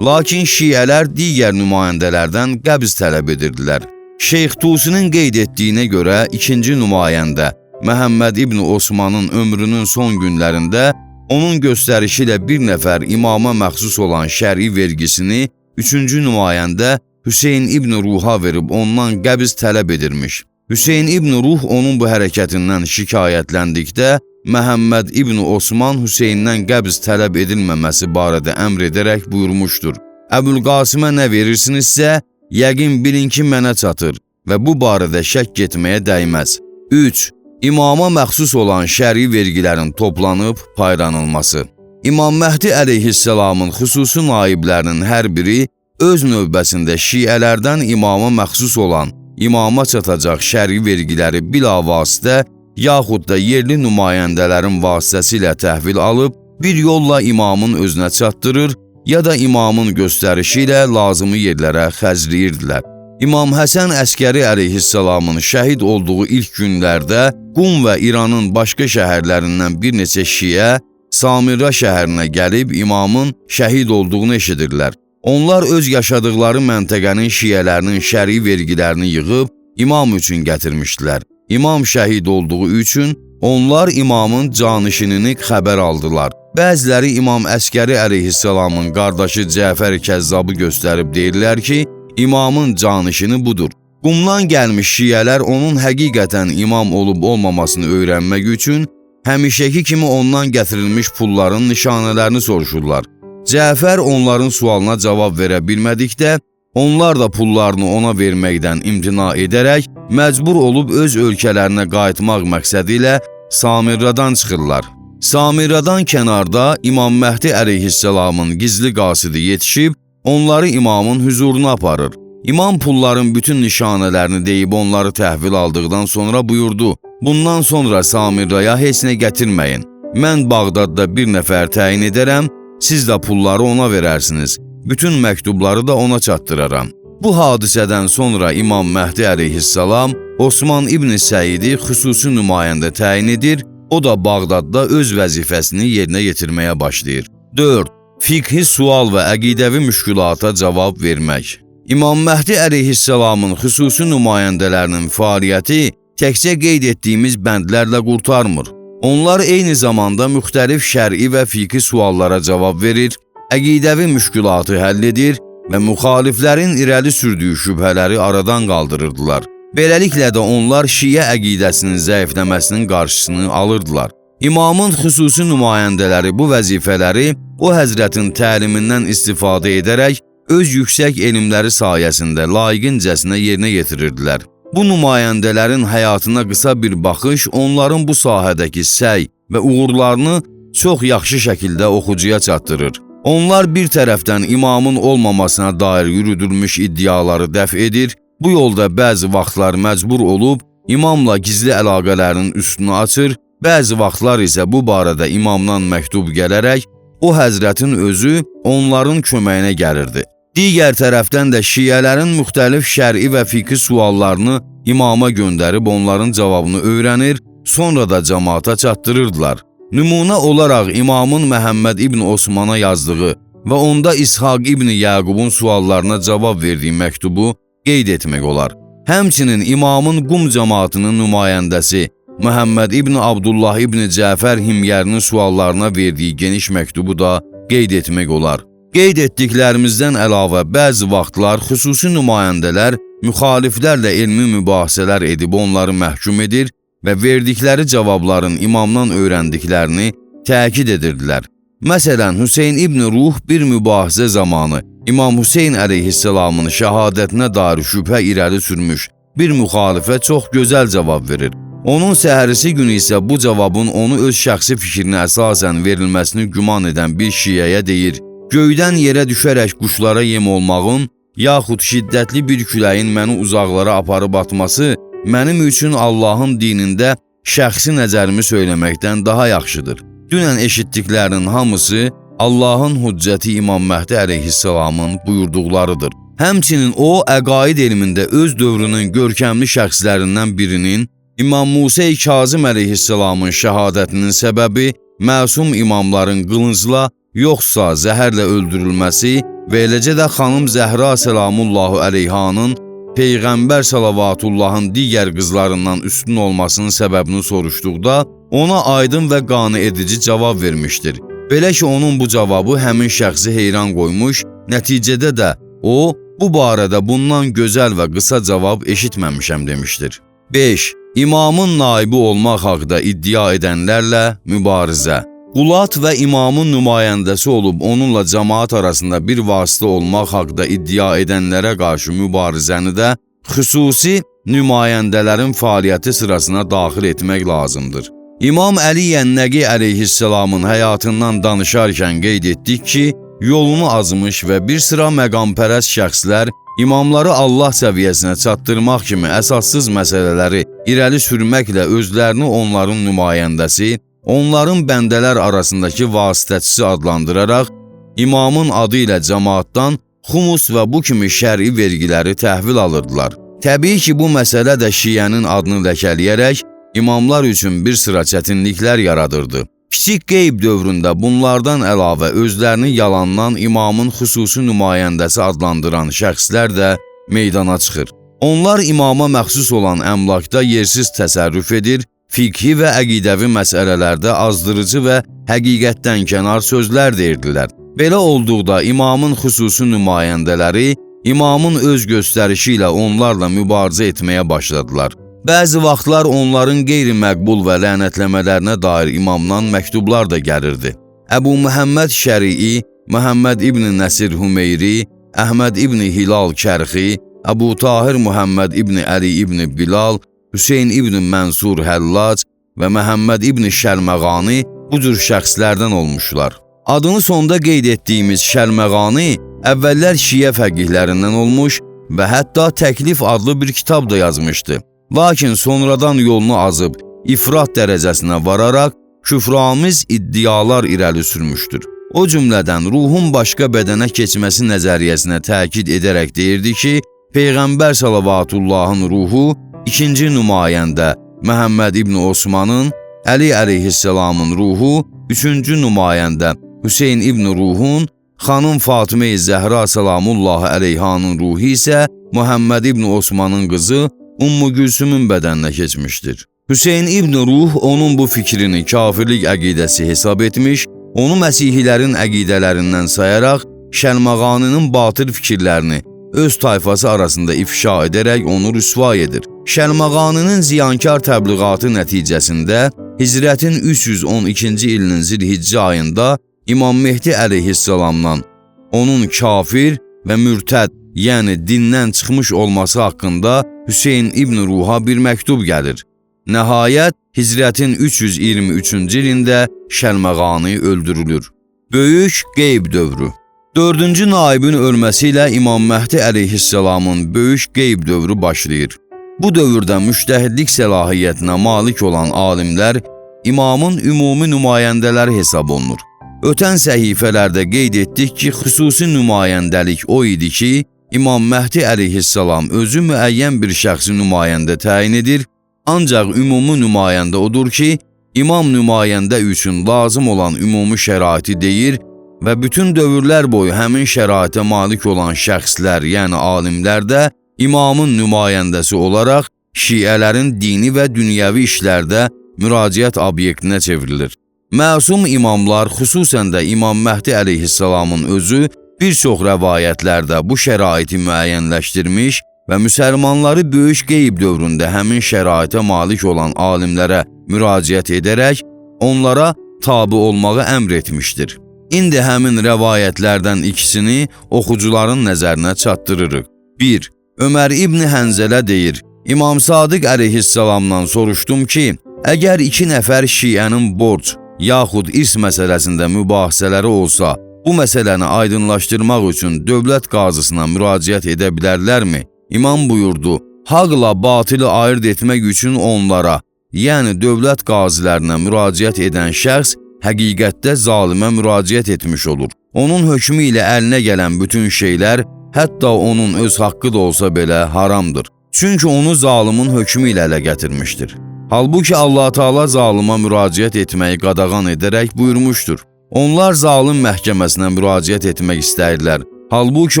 lakin şiələr digər nümayəndələrdən qəbz tələb edirdilər. Şeyx Tusinin qeyd etdiyinə görə ikinci nümayəndə Məhəmməd İbn Osmanın ömrünün son günlərində onun göstərişi ilə bir nəfər imama məxsus olan şəri vergisini üçüncü nümayəndə Hüseyn İbn Ruha verib ondan qəbz tələb edirmiş. Hüseyn İbn Ruh onun bu hərəkətindən şikayətləndikdə Məhəmməd İbn Osman Hüseyndən qəbz tələb edilməməsi barədə əmr edərək buyurmuşdur. Əbülqasımə nə verirsinizsə, yəqin bilin ki, mənə çatır və bu barədə şək getməyə dəyməz. 3. İmama məxsus olan şəri vergilərin toplanıb paylanılması. İmam Məhdi əleyhisselamın xüsusi naiblərinin hər biri öz növbəsində şiələrdən imama məxsus olan, imama çatacaq şəri vergiləri bilavasitə yaxud da yerli nümayəndələrin vasitəsilə təhvil alıb, bir yolla imamın özünə çatdırır ya da imamın göstərişi ilə lazımı yerlərə xərcləyirdilər. İmam Həsən Əskəri əleyhisselamın şəhid olduğu ilk günlərdə Qum və İranın başqa şəhərlərindən bir neçə şiə Samirra şəhərinə gəlib imamın şəhid olduğunu eşidirlər. Onlar öz yaşadıkları məntəqənin şiələrinin şəri vergilərini yığıb imam üçün gətirmişdilər. İmam şəhid olduğu üçün onlar imamın canişinini xəbər aldılar. Bəziləri İmam Əskəri əleyhisselamın qardaşı Cəfər Kəzzabı göstərib deyirlər ki, imamın canişini budur. Qumdan gəlmiş şiələr onun həqiqətən imam olub olmamasını öyrənmək üçün həmişəki kimi ondan gətirilmiş pulların nişanələrini soruşurlar. Cəfər onların sualına cavab verə bilmədikdə, onlar da pullarını ona verməkdən imtina edərək, məcbur olub öz ölkələrinə qayıtmaq məqsədi ilə Samirradan çıxırlar. Samirradan kənarda İmam Məhdi əleyhisselamın gizli qasidi yetişib, onları imamın hüzuruna aparır. İmam pulların bütün nişanələrini deyib onları təhvil aldıqdan sonra buyurdu, bundan sonra Samirraya heç nə gətirməyin. Mən Bağdadda bir nəfər təyin edərəm, siz də pulları ona verərsiniz. Bütün məktubları da ona çatdıraram. Bu hadisədən sonra İmam Məhdi əleyhisselam Osman İbn Səidi xüsusi nümayəndə təyin edir, o da Bağdadda öz vəzifəsini yerinə yetirməyə başlayır. 4. Fiqhi sual və əqidəvi müşkülata cavab vermək. İmam Məhdi əleyhisselamın xüsusi nümayəndələrinin fəaliyyəti təkcə qeyd etdiyimiz bəndlərlə qurtarmır. Onlar eyni zamanda müxtəlif şər'i və fiqhi suallara cavab verir, əqidəvi müşkülatı həll edir və müxaliflərin irəli sürdüyü şübhələri aradan qaldırırdılar. Beləliklə də onlar şiə əqidəsinin zəifləməsinin qarşısını alırdılar. İmamın xüsusi nümayəndələri bu vəzifələri o həzrətin təlimindən istifadə edərək öz yüksək elmləri sayəsində layiqincəsinə yerinə yetirirdilər. Bu nümayəndələrin həyatına qısa bir baxış onların bu sahədəki səy və uğurlarını çox yaxşı şəkildə oxucuya çatdırır. Onlar bir tərəfdən imamın olmamasına dair yürüdülmüş iddiaları dəf edir, bu yolda bəzi vaxtlar məcbur olub imamla gizli əlaqələrin üstünü açır, bəzi vaxtlar isə bu barədə imamdan məktub gələrək o həzrətin özü onların köməyinə gəlirdi. Digər tərəfdən də şiələrin müxtəlif şər'i və fiqhi suallarını imama göndərib onların cavabını öyrənir, sonra da cəmaata çatdırırdılar. Nümunə olaraq imamın Məhəmməd İbn Osmana yazdığı və onda İshaq İbn Yaqubun suallarına cavab verdiyi məktubu qeyd etmək olar. Həmçinin imamın Qum cəmaatının nümayəndəsi Məhəmməd İbn Abdullah İbn Cəfər Himyərinin suallarına verdiyi geniş məktubu da qeyd etmək olar. Qeyd etdiklərimizdən əlavə bəzi vaxtlar xüsusi nümayəndələr müxaliflərlə elmi mübahisələr edib onları məhkum edir və verdikləri cavabların imamdan öyrəndiklərini təkid edirdilər. Məsələn, Hüseyn İbn Ruh bir mübahisə zamanı İmam Hüseyn əleyhisselamın şəhadətinə dair şübhə irəli sürmüş bir müxalifə çox gözəl cavab verir. Onun səhərisi günü isə bu cavabın onu öz şəxsi fikrinə əsasən verilməsini güman edən bir şiəyə deyir: Göydən yerə düşərək quşlara yem olmağın, yaxud şiddətli bir küləyin məni uzaqlara aparıb atması mənim üçün Allahın dinində şəxsi nəzərimi söyləməkdən daha yaxşıdır. Dünən eşitdiklərinin hamısı Allahın hüccəti İmam Məhdi əleyhisselamın buyurduqlarıdır. Həmçinin o, əqaid elmində öz dövrünün görkəmli şəxslərindən birinin İmam Musa Kazım əleyhisselamın şəhadətinin səbəbi məsum imamların qılıncla yoxsa zəhərlə öldürülməsi və eləcə də xanım Zəhra səlamullahu əleyhanın Peyğəmbər salavatullahın digər qızlarından üstün olmasının səbəbini soruşduqda ona aydın və qane edici cavab vermişdir. Belə ki, onun bu cavabı həmin şəxsi heyran qoymuş, nəticədə də O, bu barədə bundan gözəl və qısa cavab eşitməmişəm demişdir. 5. İmamın naibi olmaq haqda iddia edənlərlə mübarizə. Qulat və imamın nümayəndəsi olub onunla cəmaat arasında bir vasitə olmaq haqda iddia edənlərə qarşı mübarizəni də xüsusi nümayəndələrin fəaliyyəti sırasına daxil etmək lazımdır. İmam Əli Yənnəqi əleyhisselamın həyatından danışarkən qeyd etdik ki, yolunu azmış və bir sıra məqampərəst şəxslər imamları Allah səviyyəsinə çatdırmaq kimi əsassız məsələləri irəli sürməklə özlərini onların nümayəndəsi, onların bəndələr arasındakı vasitəçisi adlandıraraq, imamın adı ilə cəmaatdan xumus və bu kimi şər'i vergiləri təhvil alırdılar. Təbii ki, bu məsələ də şiənin adını ləkələyərək imamlar üçün bir sıra çətinliklər yaradırdı. Kiçik qeyb dövründə bunlardan əlavə özlərini yalandan imamın xüsusi nümayəndəsi adlandıran şəxslər də meydana çıxır. Onlar imama məxsus olan əmlakda yersiz təsərrüf edir, fiqhi və əqidəvi məsələlərdə azdırıcı və həqiqətdən kənar sözlər deyirdilər. Belə olduqda imamın xüsusi nümayəndələri imamın öz göstərişi ilə onlarla mübarizə etməyə başladılar. Bəzi vaxtlar onların qeyri-məqbul və lənətləmələrinə dair imamdan məktublar da gəlirdi. Əbu Məhəmməd Şərii, Məhəmməd ibn Nəsir Hümeyri, Əhməd ibn Hilal Kərxi, Əbu Tahir Muhammed ibn Əli ibn Bilal, Hüseyn ibn Mənsur Həllac və Məhəmməd ibn Şərməğani bu cür şəxslərdən olmuşlar. Adını sonda qeyd etdiyimiz Şərməğani əvvəllər şiə fəqihlərindən olmuş və hətta Təklif adlı bir kitab da yazmışdı. Lakin sonradan yolunu azıb, ifrat dərəcəsinə vararaq küframiz iddialar irəli sürmüşdür. O cümlədən ruhun başqa bədənə keçməsi nəzəriyyəsinə təkid edərək deyirdi ki, Peyğəmbər Salavatullahın ruhu ikinci nümayəndə Məhəmməd ibn Osmanın, Əli əleyhisselamın ruhu üçüncü nümayəndə Hüseyn ibn Ruhun, xanım Fatimə-i Zəhra Salamullahi əleyhanın ruhu isə Məhəmməd ibn Osmanın qızı Ummu Gülsümün bədəninə keçmişdir. Hüseyn ibn Ruh onun bu fikrini kafirlik əqidəsi hesab etmiş, onu Məsihilərin əqidələrindən sayaraq Şərməğaninin batıl fikirlərini öz tayfası arasında ifşa edərək onu rüsva edir. Şərməğaninin ziyankar təbliğatı nəticəsində Hicrətin 312-ci ilinin Zilhiccə ayında İmam Mehdi əleyhisselamdan onun kafir və mürtəd, yəni dindən çıxmış olması haqqında Hüseyn ibn Ruha bir məktub gəlir. Nəhayət, Hicrətin 323-cü ilində Şərməğani öldürülür. Böyük qeyb dövrü. 4-cü naibin ölməsi ilə İmam Məhdi əleyhisselamın böyük qeyb dövrü başlayır. Bu dövrdə müştəhidlik səlahiyyətinə malik olan alimlər imamın ümumi nümayəndələri hesab olunur. Ötən səhifələrdə qeyd etdik ki, xüsusi nümayəndəlik o idi ki, İmam Məhdi əleyhisselam özü müəyyən bir şəxsi nümayəndə təyin edir, ancaq ümumi nümayəndə odur ki, imam nümayəndə üçün lazım olan ümumi şəraiti deyir və bütün dövrlər boyu həmin şəraitə malik olan şəxslər, yəni alimlər də imamın nümayəndəsi olaraq şiələrin dini və dünyəvi işlərdə müraciət obyektinə çevrilir. Məsum imamlar, xüsusən də İmam Məhdi əleyhisselamın özü bir çox rəvayətlərdə bu şəraiti müəyyənləşdirmiş və müsəlmanları böyük qeyb dövründə həmin şəraitə malik olan alimlərə müraciət edərək onlara tabi olmağı əmr etmişdir. İndi həmin rəvayətlərdən ikisini oxucuların nəzərinə çatdırırıq. 1. Ömər İbn Hənzələ deyir, İmam Sadiq əleyhisselamdan soruşdum ki, əgər 2 nəfər şiənin borc, yaxud irs məsələsində mübahisələri olsa, bu məsələni aydınlaşdırmaq üçün dövlət qazısına müraciət edə bilərlərmi? İmam buyurdu, haqla batılı ayırt etmək üçün onlara, yəni dövlət qazilərinə müraciət edən şəxs həqiqətdə zalimə müraciət etmiş olur. Onun hökmü ilə əlinə gələn bütün şeylər, hətta onun öz haqqı da olsa belə haramdır. Çünki onu zalimin hökmü ilə ələ gətirmişdir. Halbuki Allah Taala zalıma müraciət etməyi qadağan edərək buyurmuşdur. Onlar zalim məhkəməsinə müraciət etmək istəyirlər. Halbuki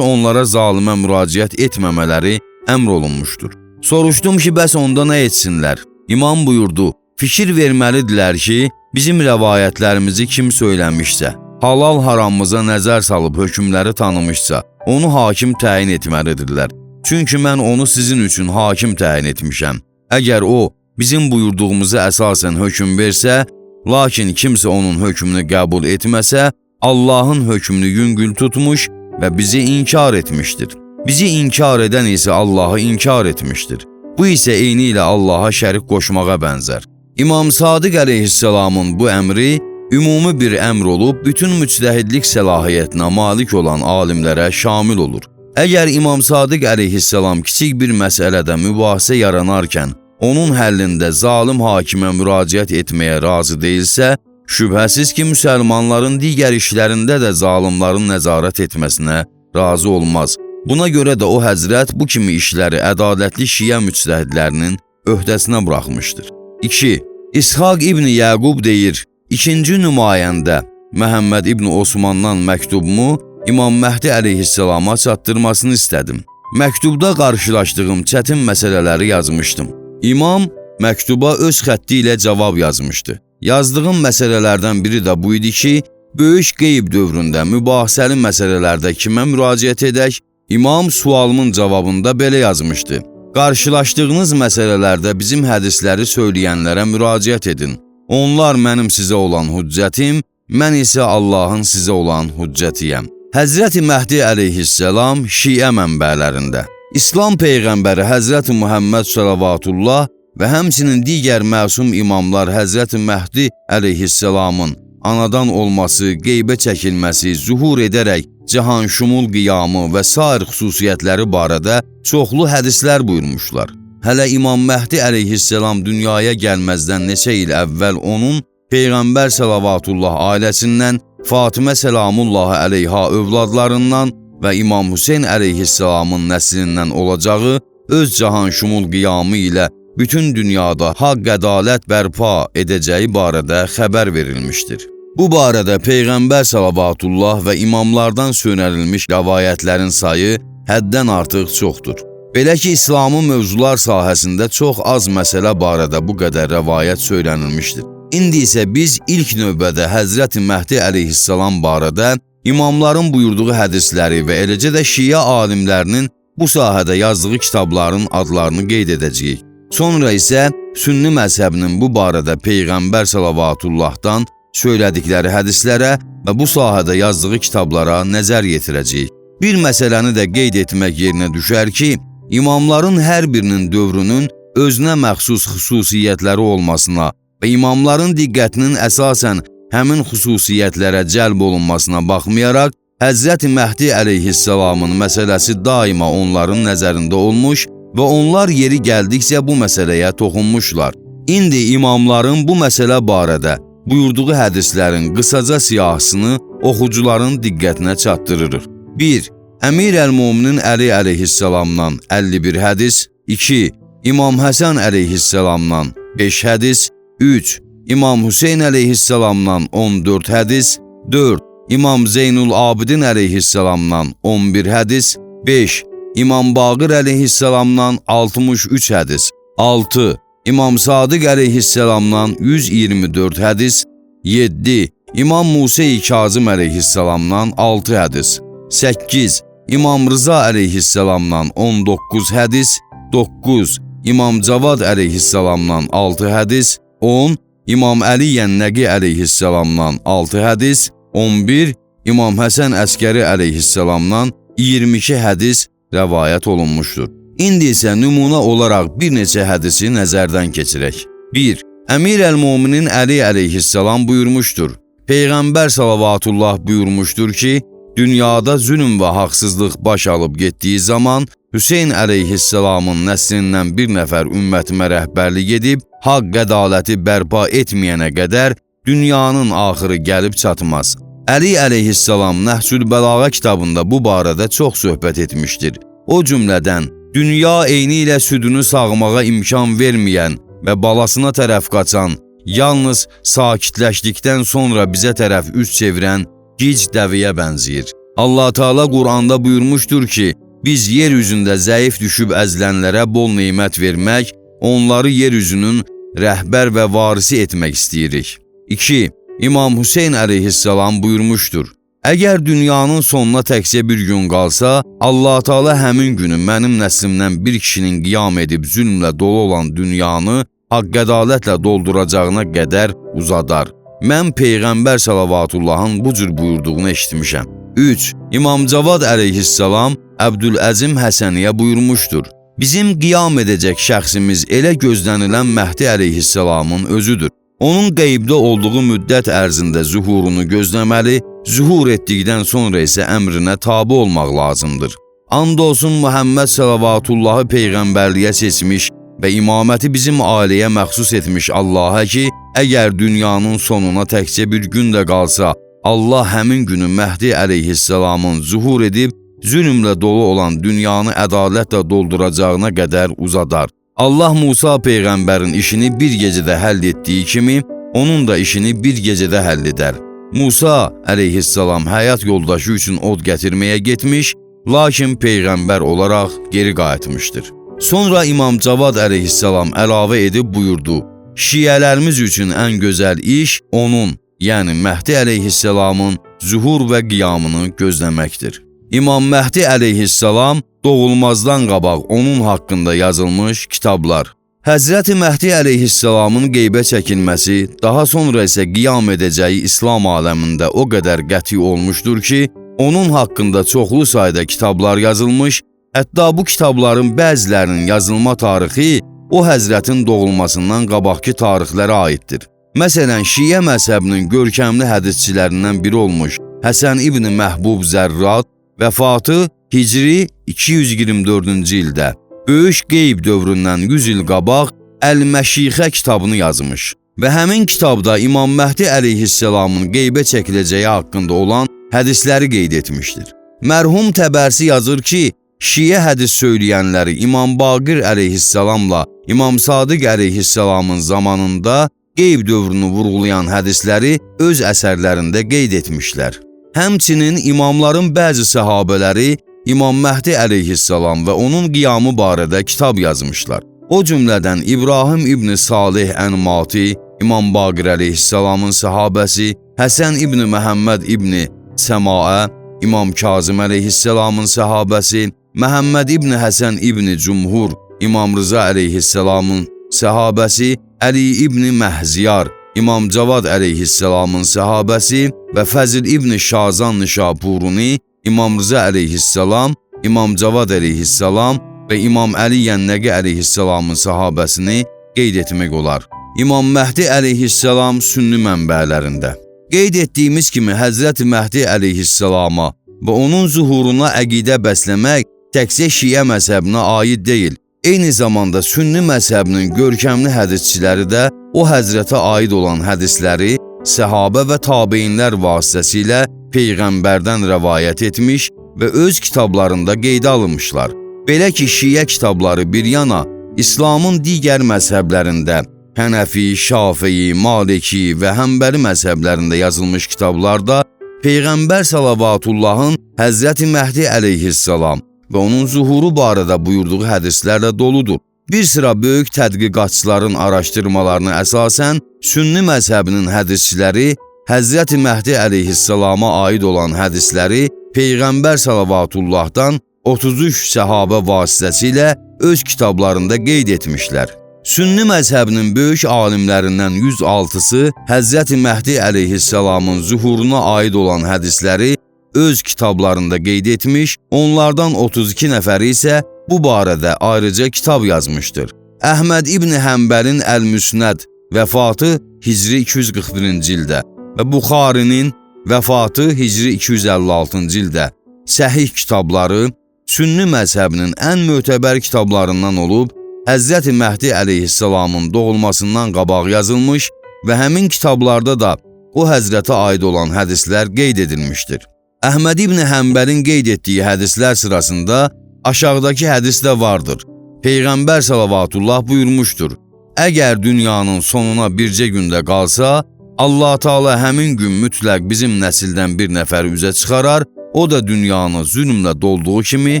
onlara zalimə müraciət etməmələri əmr olunmuşdur. Soruşdum ki, bəs onda nə etsinlər? İmam buyurdu, fikir verməlidirlər ki, bizim rəvayətlərimizi kim söyləmişsə, halal haramımıza nəzər salıb hökmləri tanımışsa, onu hakim təyin etməlidirlər. Çünki mən onu sizin üçün hakim təyin etmişəm. Əgər o, bizim buyurduğumuza əsasən hökm versə, lakin kimsə onun hökmünü qəbul etməsə, Allahın hökmünü yüngül tutmuş və bizi inkar etmişdir. Bizi inkar edən isə Allahı inkar etmişdir. Bu isə eyni ilə Allaha şərik qoşmağa bənzər. İmam Sadiq əleyhissalamın bu əmri ümumi bir əmr olub, bütün müctəhidlik səlahiyyətinə malik olan alimlərə şamil olur. Əgər İmam Sadiq əleyhissalam kiçik bir məsələdə mübahisə yaranarkən, onun həllində zalim hakimə müraciət etməyə razı deyilsə, şübhəsiz ki, müsəlmanların digər işlərində də zalimların nəzarət etməsinə razı olmaz. Buna görə də o həzrət bu kimi işləri ədalətli şiə müctəhidlərinin öhdəsinə buraxmışdır. 2. İshaq İbn Yəqub deyir, İkinci nümayəndə Məhəmməd İbn Osmandan məktubumu İmam Məhdi əleyhissalama çatdırmasını istədim. Məktubda qarşılaşdığım çətin məsələləri yazmışdım. İmam məktuba öz xətti ilə cavab yazmışdı. Yazdığım məsələlərdən biri də bu idi ki, böyük qeyb dövründə mübahisəli məsələlərdə kimə müraciət edək? İmam sualımın cavabında belə yazmışdı. Qarşılaşdığınız məsələlərdə bizim hədisləri söyləyənlərə müraciət edin. Onlar mənim sizə olan hüccətim, mən isə Allahın sizə olan hüccətiyəm. Həzrəti Məhdi əleyhissalam şiə mənbələrində, İslam Peyğəmbəri Həzrəti Muhammed salavatullah və həmçinin digər məsum imamlar Həzrəti Məhdi əleyhissalamın anadan olması, qeybə çəkilməsi, zuhur edərək cahanşumul qiyamı və sair xüsusiyyətləri barədə çoxlu hədislər buyurmuşlar. Hələ İmam Məhdi əleyhissalam dünyaya gəlməzdən neçə il əvvəl onun Peyğəmbər salavatullah ailəsindən, Fatimə səlamullah əleyha övladlarından və İmam Hüseyn əleyhissalamın nəslindən olacağı öz cahanşumul qiyamı ilə bütün dünyada haqq ədalət bərpa edəcəyi barədə xəbər verilmişdir. Bu barədə Peyğəmbər salavatullah və imamlardan söylənilmiş rəvayətlərin sayı həddən artıq çoxdur. Belə ki, İslamı mövzular sahəsində çox az məsələ barədə bu qədər rəvayət söylənilmişdir. İndi isə biz ilk növbədə Həzrəti Məhdi əleyhissalam barədə imamların buyurduğu hədisləri və eləcə də şiə alimlərinin bu sahədə yazdığı kitabların adlarını qeyd edəcəyik. Sonra isə Sünni məzhəbinin bu barədə Peyğəmbər salavatullahdan söylədikləri hədislərə və bu sahədə yazdığı kitablara nəzər yetirəcəyik. Bir məsələni də qeyd etmək yerinə düşər ki, İmamların hər birinin dövrünün özünə məxsus xüsusiyyətləri olmasına və imamların diqqətinin əsasən həmin xüsusiyyətlərə cəlb olunmasına baxmayaraq, Həzrəti Məhdi əleyhissalamın məsələsi daima onların nəzərində olmuş və onlar yeri gəldikcə bu məsələyə toxunmuşlar. İndi imamların bu məsələ barədə buyurduğu hədislərin qısaca siyahısını oxucuların diqqətinə çatdırırıq. 1. Əmir əl-Muminin Əli əleyhissalamdan 51 hədis. 2. İmam Həsən əleyhissalamdan 5 hədis. 3. İmam Hüseyn əleyhissalamdan 14 hədis. 4. İmam Zeynul Abidin əleyhissalamdan 11 hədis. 5. İmam Baqir əleyhissalamdan 63 hədis. 6. İmam Sadiq əleyhissalamdan 124 hədis. 7. İmam Musa-i Kazım əleyhissalamdan 6 hədis. 8. İmam Rıza əleyhissalamdan 19 hədis. 9. İmam Cavad əleyhissalamdan 6 hədis. 10. İmam Əli Yənnəqi əleyhissalamdan 6 hədis. 11. İmam Həsən Əskəri əleyhissalamdan 22 hədis rəvayət olunmuşdur. İndi isə nümunə olaraq bir neçə hədisi nəzərdən keçirək. 1. Əmir əl-Muminin Əli əleyhissalam buyurmuşdur. Peyğəmbər salavatullah buyurmuşdur ki, dünyada zülm və haqsızlıq baş alıb getdiyi zaman Hüseyn əleyhissalamın nəslindən bir nəfər ümmətimə rəhbərlik edib, haqq ədaləti bərpa etməyənə qədər dünyanın axırı gəlib çatmaz. Əli əleyhissalam Nəhcül Bəlağa kitabında bu barədə çox söhbət etmişdir. O cümlədən, dünya eyni ilə südünü sağmağa imkan verməyən və balasına tərəf qaçan, yalnız sakitləşdikdən sonra bizə tərəf üz çevirən gic dəviyə bənzəyir. Allah Teala Quranda buyurmuşdur ki, biz yer üzündə zəif düşüb əzilənlərə bol nemət vermək, onları yer üzünün rəhbər və varisi etmək istəyirik. 2. İmam Hüseyn əleyhissalam buyurmuşdur. Əgər dünyanın sonuna təkcə bir gün qalsa, Allah Taala həmin günü mənim nəslimdən bir kişinin qiyam edib zülmlə dolu olan dünyanı haqq-ədalətlə dolduracağına qədər uzadar. Mən Peyğəmbər Salavatullahın bu cür buyurduğunu eşitmişəm. 3. İmam Cavad əleyhissalam Əbdüləzim Həsəniyə buyurmuşdur. Bizim qiyam edəcək şəxsimiz elə gözlənilən Məhdi əleyhissalamın özüdür. Onun qeybdə olduğu müddət ərzində zühurunu gözləməli, zühur etdikdən sonra isə əmrinə tabi olmaq lazımdır. And olsun Muhammed Salavatullahı Peyğəmbərliyə seçmiş və imaməti bizim ailəyə məxsus etmiş Allaha ki, əgər dünyanın sonuna təkcə bir gün də qalsa, Allah həmin günü Məhdi əleyhissalamın zühur edib, zülmlə dolu olan dünyanı ədalətlə dolduracağına qədər uzadar. Allah Musa Peyğəmbərin işini bir gecədə həll etdiyi kimi, onun da işini bir gecədə həll edər. Musa əleyhissalam həyat yoldaşı üçün od gətirməyə getmiş, lakin Peyğəmbər olaraq geri qayıtmışdır. Sonra İmam Cavad əleyhissalam əlavə edib buyurdu, Şiyələrimiz üçün ən gözəl iş onun, yəni Məhdi əleyhissalamın zühur və qiyamını gözləməkdir. İmam Məhdi əleyhissalam doğulmazdan qabaq onun haqqında yazılmış kitablar. Həzrəti Məhdi əleyhissalamın qeybə çəkilməsi, daha sonra isə qiyam edəcəyi İslam aləmində o qədər qəti olmuşdur ki, onun haqqında çoxlu sayda kitablar yazılmış, hətta bu kitabların bəzilərinin yazılma tarixi o həzrətin doğulmasından qabaqki tarixlərə aiddir. Məsələn, Şiə məzhəbinin görkəmli hədisçilərindən biri olmuş Həsən ibn Məhbub Zərrad vəfatı Hicri 224-cü ildə, böyük qeyb dövründən 100 il qabaq Əl-Məşixə kitabını yazmış və həmin kitabda İmam Məhdi əleyhissalamın qeybə çəkiləcəyi haqqında olan hədisləri qeyd etmişdir. Mərhum Təbərsi yazır ki, Şiə hədis söyləyənləri İmam Baqir əleyhissalamla İmam Sadiq əleyhissalamın zamanında qeyb dövrünü vurğulayan hədisləri öz əsərlərində qeyd etmişlər. Həmçinin imamların bəzi səhabələri İmam Məhdi əleyhissalam və onun qiyamı barədə kitab yazmışlar. O cümlədən İbrahim ibn Salih Ən-Mati, İmam Baqir əleyhissalamın səhabəsi, Həsən ibn Məhəmməd ibn Səmaə, İmam Kazım əleyhissalamın səhabəsi, Məhəmməd ibn Həsən ibn Cumhur, İmam Rıza əleyhissalamın səhabəsi, Əli ibn Məhziyar, İmam Cavad əleyhissalamın səhabəsi və Fəzil ibn Şazan Nişapuruni, İmam Rıza əleyhissalam, İmam Cavad əleyhissalam və İmam Əli Yənnəqi əleyhissalamın səhabəsini qeyd etmək olar. İmam Məhdi əleyhissalam sünni mənbələrində. Qeyd etdiyimiz kimi Həzrəti Məhdi əleyhissalama və onun zuhuruna əqidə bəsləmək təkcə Şiə məzhəbinə aid deyil. Eyni zamanda sünni məzhəbinin görkəmli hədisçiləri də o həzrətə aid olan hədisləri səhabə və tabeinlər vasitəsilə Peyğəmbərdən rəvayət etmiş və öz kitablarında qeydə alınmışlar. Belə ki, Şiə kitabları bir yana, İslamın digər məzhəblərində, Hənəfi, Şafii, Maliki və Həmbəli məzhəblərində yazılmış kitablarda Peyğəmbər Salavatullahın Həzrəti Məhdi əleyhissalam və onun zuhuru barədə buyurduğu hədislərlə doludur. Bir sıra böyük tədqiqatçıların araşdırmalarına əsasən, sünni məzhəbinin hədisçiləri Həzrəti Məhdi əleyhissalama aid olan hədisləri Peyğəmbər Salavatullahdan 33 səhabə vasitəsilə öz kitablarında qeyd etmişlər. Sünni məzhəbinin böyük alimlərindən 106-sı Həzrəti Məhdi əleyhissalamın zuhuruna aid olan hədisləri öz kitablarında qeyd etmiş, onlardan 32 nəfəri isə bu barədə ayrıca kitab yazmışdır. Əhməd ibn Həmbəlin Əl-Müsnəd vəfatı Hicri 241-ci ildə və Buxarinin vəfatı Hicri 256-cı ildə. Səhih kitabları sünni məzhəbinin ən mötəbər kitablarından olub, Həzrəti Məhdi əleyhissalamın doğulmasından qabaq yazılmış və həmin kitablarda da o həzrətə aid olan hədislər qeyd edilmişdir. Əhməd ibn Həmbəlin qeyd etdiyi hədislər sırasında aşağıdakı hədis də vardır. Peyğəmbər Salavatullah buyurmuşdur: Əgər dünyanın sonuna bircə gündə qalsa, Allah Taala həmin gün mütləq bizim nəsildən bir nəfəri üzə çıxarar, o da dünyanı zülmlə dolduğu kimi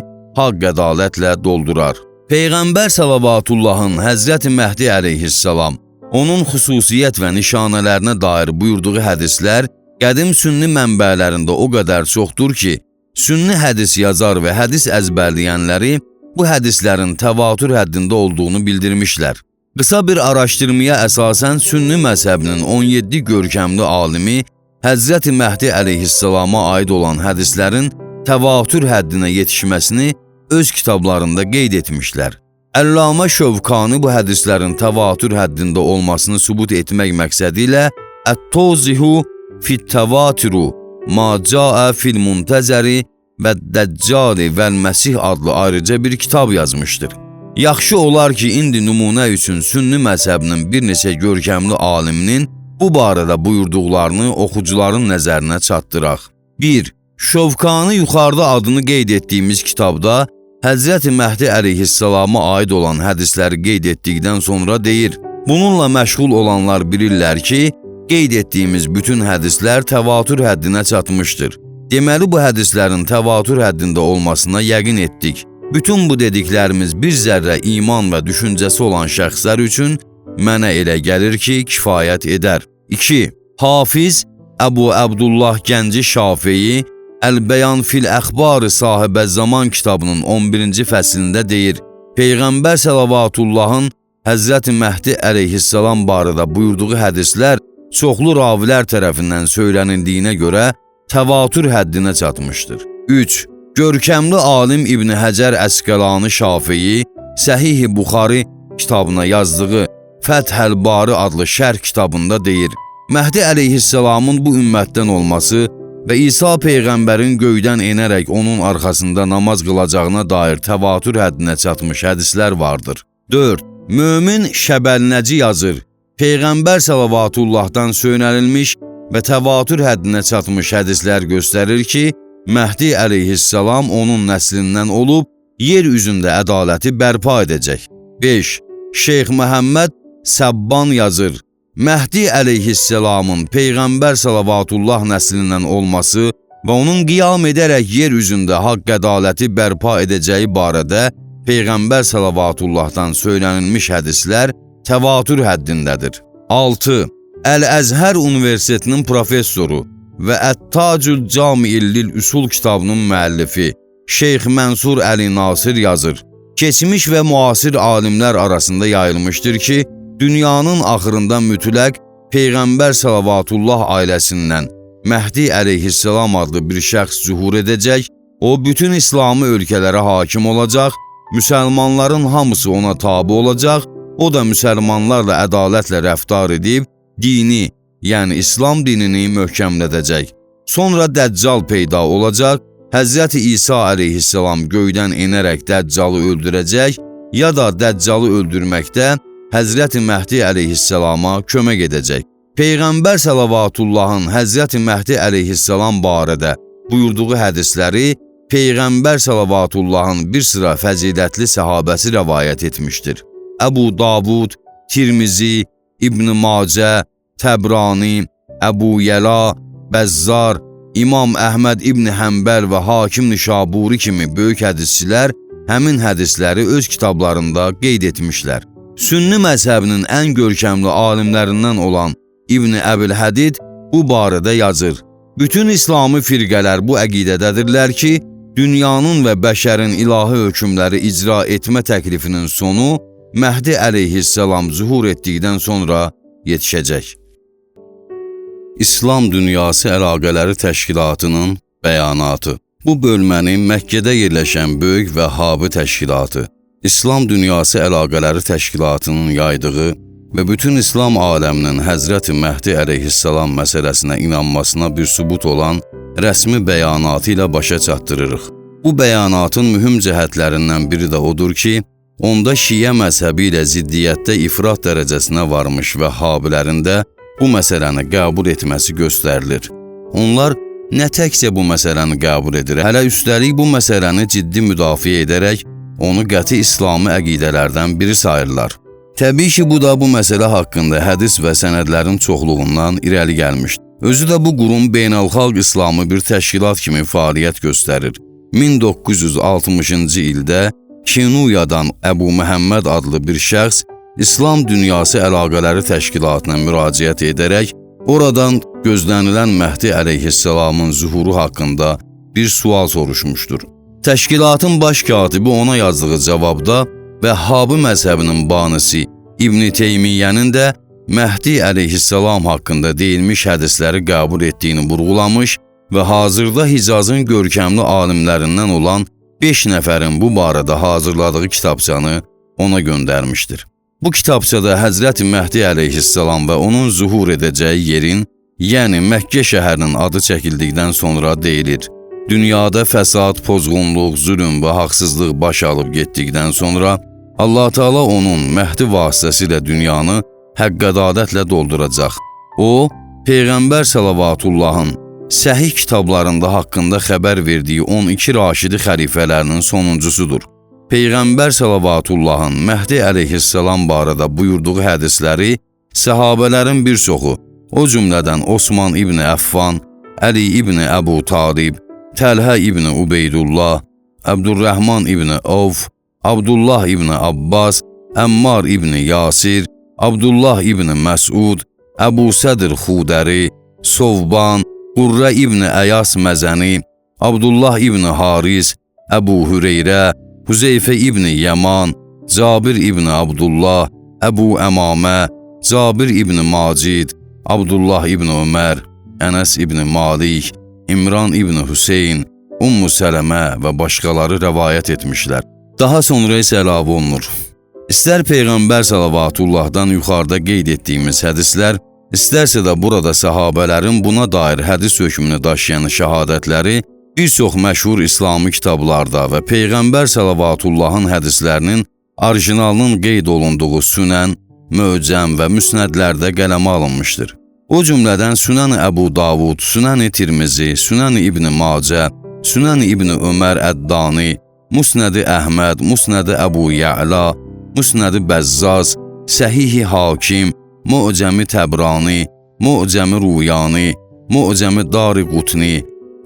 haqq ədalətlə doldurar. Peyğəmbər Salavatullahın Həzrəti Məhdi əleyhissalam, onun xüsusiyyət və nişanələrinə dair buyurduğu hədislər qədim sünni mənbələrində o qədər çoxdur ki, sünni hədis yazar və hədis əzbərləyənləri bu hədislərin təvatür həddində olduğunu bildirmişlər. Qısa bir araşdırmaya əsasən sünni məzhəbinin 17 görkəmli alimi Həzrəti Məhdi əleyhissalama aid olan hədislərin təvatür həddinə yetişməsini öz kitablarında qeyd etmişlər. Əllamə Şövkani bu hədislərin təvatür həddində olmasını sübut etmək məqsədi ilə Ət-Tawzihu fit-Təvatiru ma caa fil-Muntəzəri və Dəccali vəl-Məsih adlı ayrıca bir kitab yazmışdır. Yaxşı olar ki, indi nümunə üçün sünni məzhəbinin bir neçə görkəmli aliminin bu barədə buyurduqlarını oxucuların nəzərinə çatdıraq. 1. Şövkani yuxarıda adını qeyd etdiyimiz kitabda Həzrəti Məhdi əleyhissalama aid olan hədisləri qeyd etdikdən sonra deyir, bununla məşğul olanlar bilirlər ki, qeyd etdiyimiz bütün hədislər təvatür həddinə çatmışdır. Deməli, bu hədislərin təvatür həddində olmasına yəqin etdik. Bütün bu dediklərimiz bir zərrə iman və düşüncəsi olan şəxslər üçün mənə elə gəlir ki, kifayət edər. 2. Hafiz Əbu Əbdullah Gənci Şafii Əl-Bəyan fil-Əxbar sahibə zaman kitabının 11-ci fəslində deyir, Peyğəmbər Səlавatullahın Həzrəti Məhdi əleyhissalam barədə buyurduğu hədislər çoxlu ravilər tərəfindən söylənildiyinə görə təvatür həddinə çatmışdır. 3. Görkəmli alim İbn Həcər Əsqəlani Şafii Səhih-i Buxari kitabına yazdığı Fəthəl Bari adlı şərh kitabında deyir, Məhdi əleyhissalamın bu ümmətdən olması və İsa Peyğəmbərin göydən enərək onun arxasında namaz qılacağına dair təvatür həddinə çatmış hədislər vardır. 4. Mömin Şəbəlnəci yazır, Peyğəmbər Səlавatullahdan söylənilmiş və təvatür həddinə çatmış hədislər göstərir ki, Məhdi əleyhissalam onun nəslindən olub, yer üzündə ədaləti bərpa edəcək. 5. Şeyx Məhəmməd Səbban yazır, Məhdi əleyhissalamın Peyğəmbər Sələvatullah nəslindən olması və onun qiyam edərək yer üzündə haqq ədaləti bərpa edəcəyi barədə Peyğəmbər Sələvatullahdan söylənilmiş hədislər təvatür həddindədir. 6. Əl-Əzhər Universitetinin professoru və Ət-Tacül Camiillil Üsul kitabının müəllifi Şeyx Mənsur Əli Nasir yazır, keçmiş və müasir alimlər arasında yayılmışdır ki, dünyanın axırında mütləq Peyğəmbər Sələvatullah ailəsindən Məhdi əleyhissalam adlı bir şəxs zühur edəcək, o bütün İslami ölkələrə hakim olacaq, müsəlmanların hamısı ona tabi olacaq, o da müsəlmanlarla ədalətlə rəftar edib, dini, yəni İslam dinini möhkəmlədəcək. Sonra Dəccal peyda olacaq, Həzrəti İsa əleyhissalam göydən enərək Dəccalı öldürəcək, ya da Dəccalı öldürməkdə Həzrəti Məhdi əleyhissalama kömək edəcək. Peyğəmbər Səlавatullahın Həzrəti Məhdi əleyhissalam barədə buyurduğu hədisləri Peyğəmbər Səlавatullahın bir sıra fəzilətli səhabəsi rəvayət etmişdir. Əbu Davud, Tirmizi, İbn Macə, Təbrani, Əbu Yəla, Bəzzar, İmam Əhməd İbn Həmbəl və Hakim Nişaburi kimi böyük hədisçilər həmin hədisləri öz kitablarında qeyd etmişlər. Sünni məzhəbinin ən görkəmli alimlərindən olan İbn Əbülhədid bu barədə yazır. Bütün İslami firqələr bu əqidədədirlər ki, dünyanın və bəşərin ilahi hökmləri icra etmə təklifinin sonu Məhdi əleyhissalam zuhur etdikdən sonra yetişəcək. İslam Dünyası Əlaqələri Təşkilatının bəyanatı. Bu bölməni Məkkədə yerləşən böyük Vəhhabi təşkilatı, İslam Dünyası Əlaqələri Təşkilatının yaydığı və bütün İslam aləminin Həzrəti Məhdi əleyhissalam məsələsinə inanmasına bir sübut olan rəsmi bəyanatı ilə başa çatdırırıq. Bu bəyanatın mühüm cəhətlərindən biri də odur ki, onda Şiə məzhəbi ilə ziddiyyətdə ifrat dərəcəsinə varmış Vəhhabilərin də bu məsələni qəbul etməsi göstərilir. Onlar nə təkcə bu məsələni qəbul edir, hələ üstəlik bu məsələni ciddi müdafiə edərək onu qəti İslami əqidələrdən biri sayırlar. Təbii ki, bu da bu məsələ haqqında hədis və sənədlərin çoxluğundan irəli gəlmişdir. Özü də bu qurum beynəlxalq İslami bir təşkilat kimi fəaliyyət göstərir. 1960-cı ildə Kinuyadan Əbu Məhəmməd adlı bir şəxs İslam Dünyası Əlaqələri Təşkilatına müraciət edərək Oradan gözlənilən Məhdi əleyhisselamın zuhuru haqqında bir sual soruşmuşdur. Təşkilatın baş katibi ona yazdığı cavabda Vəhhabi məzhəbinin banisi İbn Teymiyyənin də Məhdi əleyhisselam haqqında deyilmiş hədisləri qəbul etdiyini vurğulamış və hazırda Hicazın görkəmli alimlərindən olan 5 nəfərin bu barədə hazırladığı kitabçanı ona göndərmişdir. Bu kitabçada Həzrət Məhdi əleyhisselam və onun zuhur edəcəyi yerin, yəni Məkkə şəhərinin adı çəkildikdən sonra deyilir. Dünyada fəsad, pozğunluq, zülm və haqsızlıq baş alıb getdikdən sonra Allah Teala onun Məhdi vasitəsilə dünyanı həqq-ədalətlə dolduracaq. O, Peyğəmbər Salavatullahın səhih kitablarında haqqında xəbər verdiyi 12 raşidi xəlifələrinin sonuncusudur. Peyğəmbər Salavatullahın Məhdi əleyhisselam barədə buyurduğu hədisləri səhabələrin bir çoxu, o cümlədən Osman İbni Əffan, Əli İbni Əbu Talib, Təlhə İbni Ubeydullah, Əbdurrəhman İbni Avf, Abdullah İbni Abbas, Əmmar İbni Yasir, Abdullah İbni Məsud, Əbu Sədr Xudəri, Sovban, Qurrə İbni Əyas Məzəni, Abdullah İbni Haris, Əbu Hüreyrə, Huzeyfə İbni Yaman, Cabir İbni Abdullah, Əbu Əmamə, Cabir İbni Macid, Abdullah İbni Ömər, Ənəs İbni Malik, İmran İbni Hüseyn, Ummu Sələmə və başqaları rəvayət etmişlər. Daha sonra isə əlavə olunur. İstər Peyğəmbər Salavatullahdan yuxarıda qeyd etdiyimiz hədislər, istərsə də burada səhabələrin buna dair hədis hökmünü daşıyan şəhadətləri bir çox məşhur İslami kitablarda və Peyğəmbər Salavatullahın hədislərinin orijinalının qeyd olunduğu Sünən, Möcəm və Müsnədlərdə qələmə alınmışdır. O cümlədən Sünən Əbu Davud, Sünən Tirmizi, Sünən İbn Macə, Sünən İbn Ömər Əddani, Musnəd Əhməd, Musnəd Əbu Ya'la, Musnəd Bəzzaz, Səhih Hakim, Mu'cəmi Təbrani, Mu'cəmi Ruyani, Mu'cəmi Dariqutni,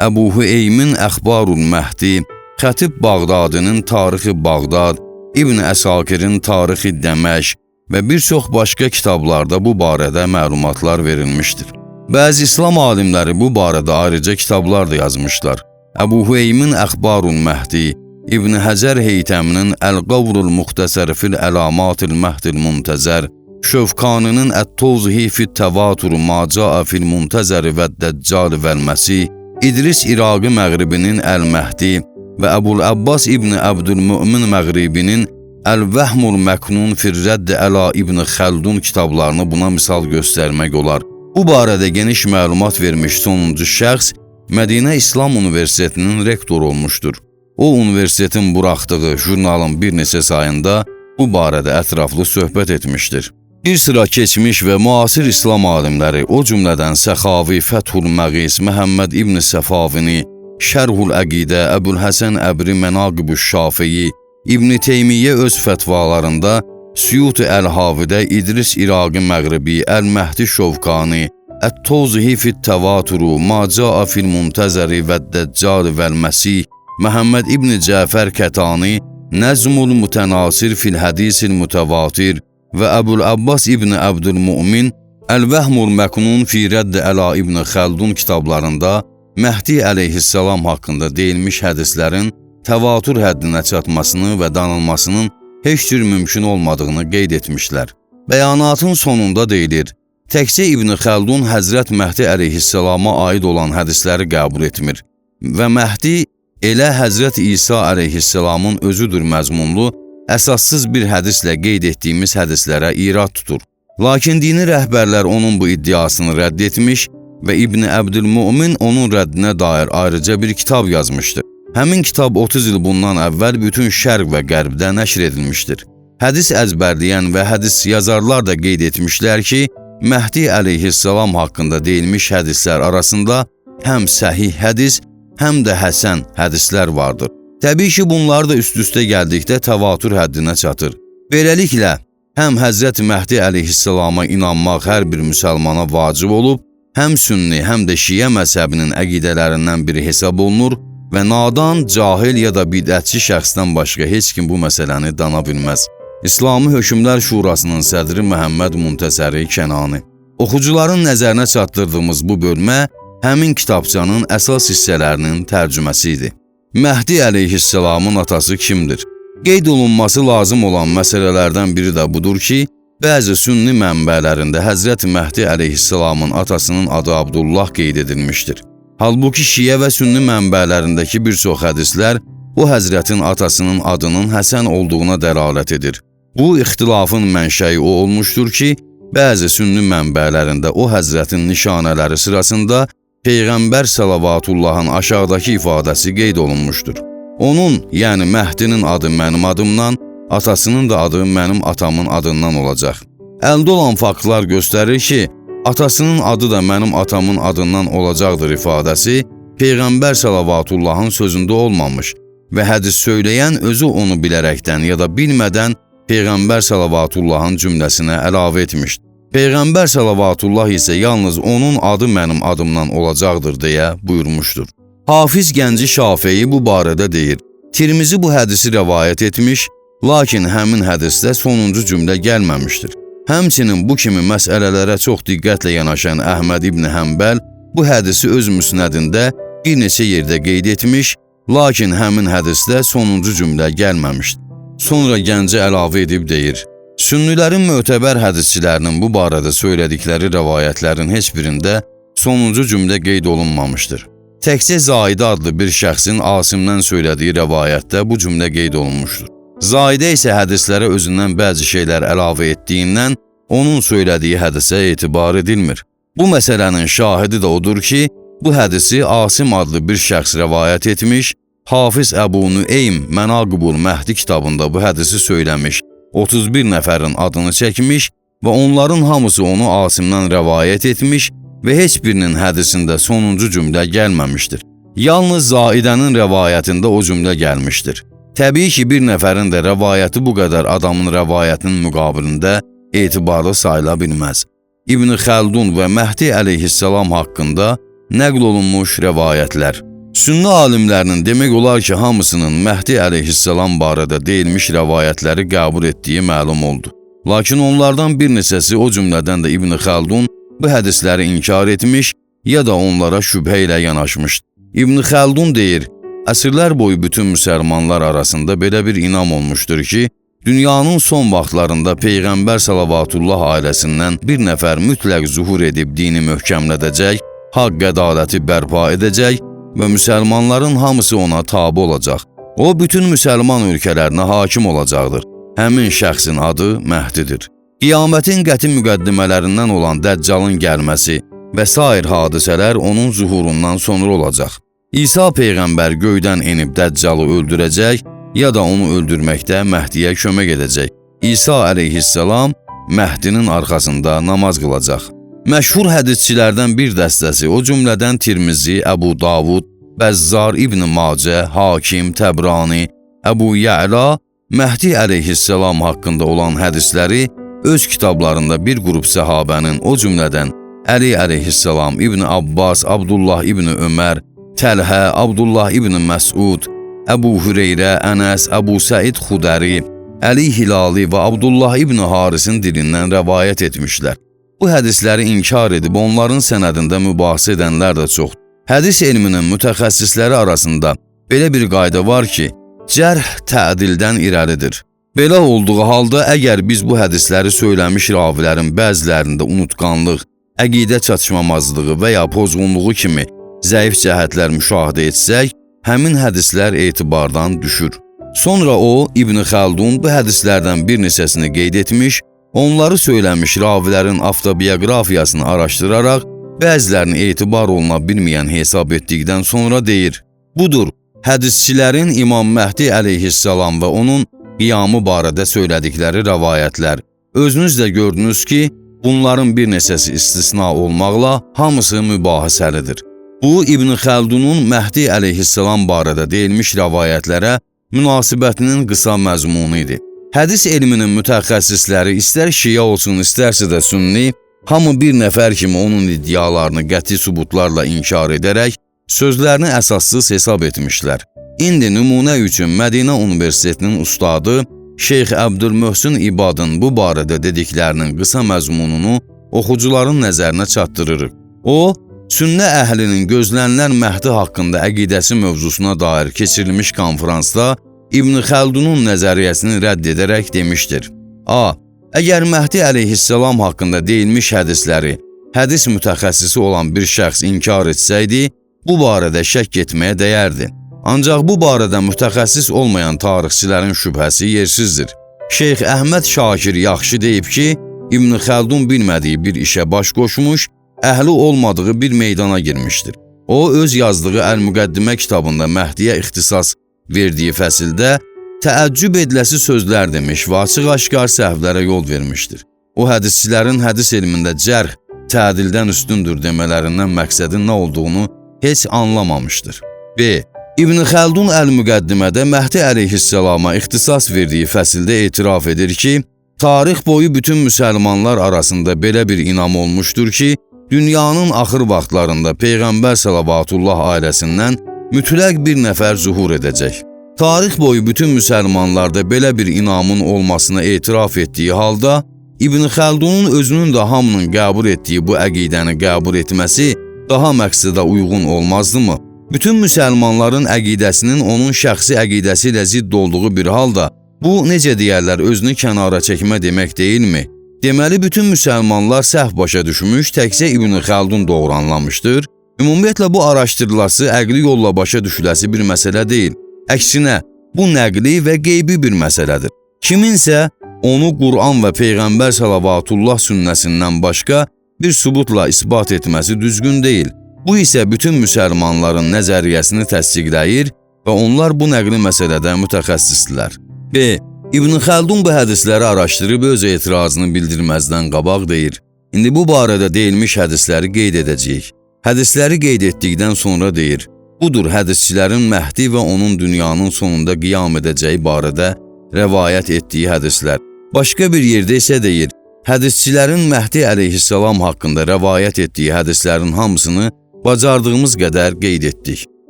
Əbu Hüeymin Əxbarul Məhdi, Xətib Bağdadinin Tarixi Bağdad, İbn Əsakirin Tarixi Dəməşq və bir çox başqa kitablarda bu barədə məlumatlar verilmişdir. Bəzi İslam alimləri bu barədə ayrıca kitablar da yazmışlar. Əbu Hüeymin Əxbarul Məhdi, İbn Həcər Heytəminin Əl-Qavrul Muxtəsər fil Əlamatil Məhdil Muntəzər, Şövkaninin Ət-Tozhi fit Təvatur ma Ca'a fil Muntəzər və Dəccal vəl-Məsih, İdris İraqi Məğribinin Əl-Məhdi və Əbul Abbas İbn Əbdülmümin Məğribinin Əl-Vəhmul Məknun Firrədd Əla İbn Xəldun kitablarını buna misal göstərmək olar. Bu barədə geniş məlumat vermiş sonuncu şəxs Mədinə İslam Universitetinin rektoru olmuşdur. O, universitetin buraxdığı jurnalın bir neçə sayında bu barədə ətraflı söhbət etmişdir. Bir sıra keçmiş və müasir İslam alimləri, o cümlədən Səxavi, Fəthul Məqis, Məhəmməd İbn Səfavini, Şərhul Əqidə, Əbülhəsən Əbri Mənaqibüş Şafiyi, İbn Teymiyyə öz fətvalarında Suyut Əl-Havidə İdris İraqi Məğribi, Əl-Məhdi Şovkani, Ət-Tozhi fit Təvaturu, ma Ca'a fil Muntəzəri və Dəccal vəl-Məsih, Məhəmməd İbn Cəfər Kətani, Nəzmul Mütənasir fil Hədisil Mütəvatir və Əbul Abbas İbn Əbdülmümin Əl-Vəhmul Məknun fi Rədd Əla İbn Xəldun kitablarında Məhdi əleyhisselam haqqında deyilmiş hədislərin təvatur həddinə çatmasını və danılmasının heç cür mümkün olmadığını qeyd etmişlər. Bəyanatın sonunda deyilir, təkcə İbn Xəldun Həzrət Məhdi əleyhisselama aid olan hədisləri qəbul etmir və Məhdi elə Həzrət İsa əleyhisselamın özüdür məzmunlu, əsassız bir hədislə qeyd etdiyimiz hədislərə irad tutur. Lakin dini rəhbərlər onun bu iddiasını rədd etmiş və İbn Əbdülmümin onun rəddinə dair ayrıca bir kitab yazmışdır. Həmin kitab 30 il bundan əvvəl bütün şərq və qərbdə nəşr edilmişdir. Hədis əzbərləyən və hədis yazarlar da qeyd etmişlər ki, Məhdi əleyhisselam haqqında deyilmiş hədislər arasında həm səhih hədis, həm də həsən hədislər vardır. Təbii ki, bunlar da üst-üstə gəldikdə təvatur həddinə çatır. Beləliklə, həm Həzrət Məhdi əleyhisselama inanmaq hər bir müsəlmana vacib olub, həm sünni, həm də şiə məzhəbinin əqidələrindən biri hesab olunur və nadan, cahil ya da bidətçi şəxsdən başqa heç kim bu məsələni dana bilməz. İslami Hökmlər Şurasının sədri Məhəmməd Muntəsəri Kənani. Oxucuların nəzərinə çatdırdığımız bu bölmə həmin kitabçanın əsas hissələrinin tərcüməsi idi. Məhdi əleyhisselamın atası kimdir? Qeyd olunması lazım olan məsələlərdən biri də budur ki, bəzi sünni mənbələrində Həzrət Məhdi əleyhisselamın atasının adı Abdullah qeyd edilmişdir. Halbuki şiə və sünni mənbələrindəki bir çox hədislər o həzrətin atasının adının Həsən olduğuna dəlalət edir. Bu ixtilafın mənşəyi o olmuşdur ki, bəzi sünni mənbələrində o həzrətin nişanələri sırasında Peyğəmbər Salavatullahın aşağıdakı ifadəsi qeyd olunmuşdur. Onun, yəni Məhdinin adı mənim adımdan, atasının da adı mənim atamın adından olacaq. Əldə olan faktlar göstərir ki, atasının adı da mənim atamın adından olacaqdır ifadəsi Peyğəmbər Salavatullahın sözündə olmamış və hədis söyləyən özü onu bilərəkdən ya da bilmədən Peyğəmbər Salavatullahın cümləsinə əlavə etmişdir. Peyğəmbər Salavatullah isə yalnız onun adı mənim adımdan olacaqdır deyə buyurmuşdur. Hafiz Gənci Şafii bu barədə deyir. Tirmizi bu hədisi rəvayət etmiş, lakin həmin hədisdə sonuncu cümlə gəlməmişdir. Həmçinin bu kimi məsələlərə çox diqqətlə yanaşan Əhməd İbn Həmbəl bu hədisi öz müsnədində bir neçə yerdə qeyd etmiş, lakin həmin hədisdə sonuncu cümlə gəlməmişdir. Sonra Gənci əlavə edib deyir, Sünnilərin mötəbər hədisçilərinin bu barədə söylədikləri rəvayətlərin heç birində sonuncu cümlə qeyd olunmamışdır. Təkcə Zaidə adlı bir şəxsin Asimdən söylədiyi rəvayətdə bu cümlə qeyd olunmuşdur. Zaidə isə hədislərə özündən bəzi şeylər əlavə etdiyindən onun söylədiyi hədisə etibar edilmir. Bu məsələnin şahidi də odur ki, bu hədisi Asim adlı bir şəxs rəvayət etmiş, Hafiz Əbu Nüeym Mənaqibul Məhdi kitabında bu hədisi söyləmiş, 31 nəfərin adını çəkmiş və onların hamısı onu Asimdən rəvayət etmiş və heç birinin hədisində sonuncu cümlə gəlməmişdir. Yalnız Zaidənin rəvayətində o cümlə gəlmişdir. Təbii ki, bir nəfərin də rəvayəti bu qədər adamın rəvayətinin müqabilində etibarlı sayıla bilməz. İbn Xəldun və Məhdi əleyhisselam haqqında nəql olunmuş rəvayətlər. Sünni alimlərinin demək olar ki, hamısının Məhdi əleyhisselam barədə deyilmiş rəvayətləri qəbul etdiyi məlum oldu. Lakin onlardan bir neçəsi, o cümlədən də İbn Xəldun, bu hədisləri inkar etmiş ya da onlara şübhə ilə yanaşmışdı. İbn Xəldun deyir, əsrlər boyu bütün müsəlmanlar arasında belə bir inam olmuşdur ki, dünyanın son vaxtlarında Peyğəmbər Salavatullah ailəsindən bir nəfər mütləq zuhur edib dini möhkəmlədəcək, haqq ədaləti bərpa edəcək və müsəlmanların hamısı ona tabi olacaq. O, bütün müsəlman ölkələrinə hakim olacaqdır. Həmin şəxsin adı Məhdidir. Qiyamətin qəti müqəddimələrindən olan Dəccalın gəlməsi və sair hadisələr onun zuhurundan sonra olacaq. İsa Peyğəmbər göydən enib Dəccalı öldürəcək ya da onu öldürməkdə Məhdiyə kömək edəcək. İsa əleyhisselam Məhdinin arxasında namaz qılacaq. Məşhur hədisçilərdən bir dəstəsi, o cümlədən Tirmizi, Əbu Davud, Bəzzar İbn Macə, Hakim, Təbrani, Əbu Yə'la, Məhdi əleyhisselam haqqında olan hədisləri öz kitablarında bir qrup səhabənin, o cümlədən Əli əleyhisselam, İbn Abbas, Abdullah İbn Ömər, Təlhə, Abdullah İbn Məsud, Əbu Hüreyrə, Ənəs, Əbu Səid Xudəri, Əli Hilali və Abdullah İbn Harisin dilindən rəvayət etmişlər. Bu hədisləri inkar edib onların sənədində mübahisə edənlər də çoxdur. Hədis elminin mütəxəssisləri arasında belə bir qayda var ki, cərh tədildən irəlidir. Belə olduğu halda əgər biz bu hədisləri söyləmiş ravilərin bəzilərində unutqanlıq, əqidə çatışmamazlığı və ya pozğunluğu kimi zəif cəhətlər müşahidə etsək, həmin hədislər etibardan düşür. Sonra o, İbn Xəldun bu hədislərdən bir neçəsini qeyd etmiş, onları söyləmiş ravilərin avtobiyografiyasını araşdıraraq, bəzilərini etibar oluna bilməyən hesab etdikdən sonra deyir, budur, hədisçilərin İmam Məhdi əleyhisselam və onun qiyamı barədə söylədikləri rəvayətlər. Özünüz də gördünüz ki, bunların bir neçəsi istisna olmaqla hamısı mübahisəlidir. Bu, İbn Xəldunun Məhdi əleyhisselam barədə deyilmiş rəvayətlərə münasibətinin qısa məzmunu idi. Hədis elminin mütəxəssisləri istər şiə olsun, istərsə də sünni, hamı bir nəfər kimi onun iddialarını qəti sübutlarla inkar edərək sözlərini əsassız hesab etmişlər. İndi nümunə üçün Mədinə Universitetinin ustadı Şeyx Əbdülmöhsin İbadın bu barədə dediklərinin qısa məzmununu oxucuların nəzərinə çatdırırıq. O, sünnə əhlinin gözlənilən Məhdi haqqında əqidəsi mövzusuna dair keçirilmiş konferansda İbn Xəldunun nəzəriyyəsini rədd edərək demişdir. A. Əgər Məhdi əleyhissalam haqqında deyilmiş hədisləri hədis mütəxəssisi olan bir şəxs inkar etsəydi, bu barədə şəkk etməyə dəyərdi. Ancaq bu barədə mütəxəssis olmayan tarixçilərin şübhəsi yersizdir. Şeyx Əhməd Şakir yaxşı deyib ki, İbn Xəldun bilmədiyi bir işə baş qoşmuş, əhli olmadığı bir meydana girmişdir. O, öz yazdığı Əl-Müqəddimə kitabında Məhdiyə ixtisas verdiyi fəsildə təəccüb ediləsi sözlər demiş və açıq-aşkar səhvlərə yol vermişdir. O, hədisçilərin hədis elmində cərh, tədildən üstündür demələrindən məqsədin nə olduğunu heç anlamamışdır. B. İbn Xəldun Əl-Müqəddimədə Məhdi əleyhissalama ixtisas verdiyi fəsildə etiraf edir ki, tarix boyu bütün müsəlmanlar arasında belə bir inam olmuşdur ki, dünyanın axır vaxtlarında Peyğəmbər Səlavatullah ailəsindən mütləq bir nəfər zuhur edəcək. Tarix boyu bütün müsəlmanlarda belə bir inamın olmasına etiraf etdiyi halda, İbn Xəldunun özünün də hamının qəbul etdiyi bu əqidəni qəbul etməsi daha məqsədə uyğun olmazdımı? Bütün müsəlmanların əqidəsinin onun şəxsi əqidəsi ilə zidd olduğu bir halda, bu necə deyərlər özünü kənara çəkmə demək deyilmi? Deməli, bütün müsəlmanlar səhv başa düşmüş, təkcə İbn Xəldun doğru anlamışdır. Ümumiyyətlə, bu araşdırılası əqli yolla başa düşüləsi bir məsələ deyil. Əksinə, bu nəqli və qeybi bir məsələdir. Kiminsə onu Qur'an və Peyğəmbər Səlavatullah sünnəsindən başqa bir sübutla isbat etməsi düzgün deyil. Bu isə bütün müsəlmanların nəzəriyyəsini təsdiqləyir və onlar bu nəqli məsələdə mütəxəssisdirlər. B. İbn Xəldun bu hədisləri araşdırıb öz etirazını bildirməzdən qabaq deyir. İndi bu barədə deyilmiş hədisləri qeyd edəcəyik. Hədisləri qeyd etdikdən sonra deyir. Budur hədisçilərin Məhdi və onun dünyanın sonunda qiyam edəcəyi barədə rəvayət etdiyi hədislər. Başqa bir yerdə isə deyir, hədisçilərin Məhdi əleyhissalam haqqında rəvayət etdiyi hədislərin hamısını bacardığımız qədər qeyd etdik.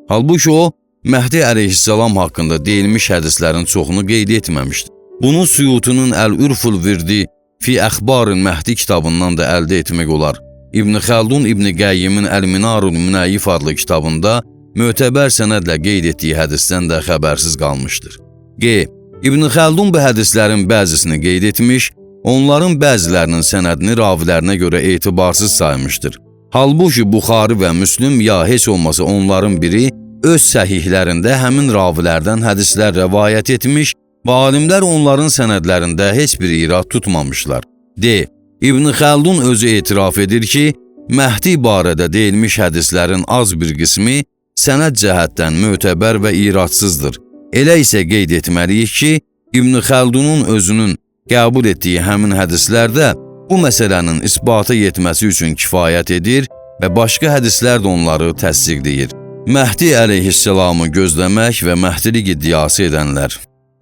Halbuki o, Məhdi əleyhissalam haqqında deyilmiş hədislərin çoxunu qeyd etməmişdir. Bunu Suyutunun Əl-Ürful Virdi fi Əxbarın Məhdi kitabından da əldə etmək olar. İbn Xəldun İbn Qayyimin Əl-Minarul Münəyyif adlı kitabında mötəbər sənədlə qeyd etdiyi hədisdən də xəbərsiz qalmışdır. G. İbn Xəldun bu hədislərin bəzisini qeyd etmiş, onların bəzilərinin sənədini ravilərinə görə etibarsız saymışdır. Halbuki Buxari və Müslim ya heç olmasa onların biri öz səhihlərində həmin ravilərdən hədislər rəvayət etmiş və alimlər onların sənədlərində heç bir irad tutmamışlar. D. İbn Xəldun özü etiraf edir ki, Məhdi barədə deyilmiş hədislərin az bir qismi sənəd cəhətdən mötəbər və iradsızdır. Elə isə qeyd etməliyik ki, İbn Xəldunun özünün qəbul etdiyi həmin hədislərdə bu məsələnin isbata yetməsi üçün kifayət edir və başqa hədislər də onları təsdiqləyir. Məhdi əleyhissalamı gözləmək və məhdilik iddiası edənlər.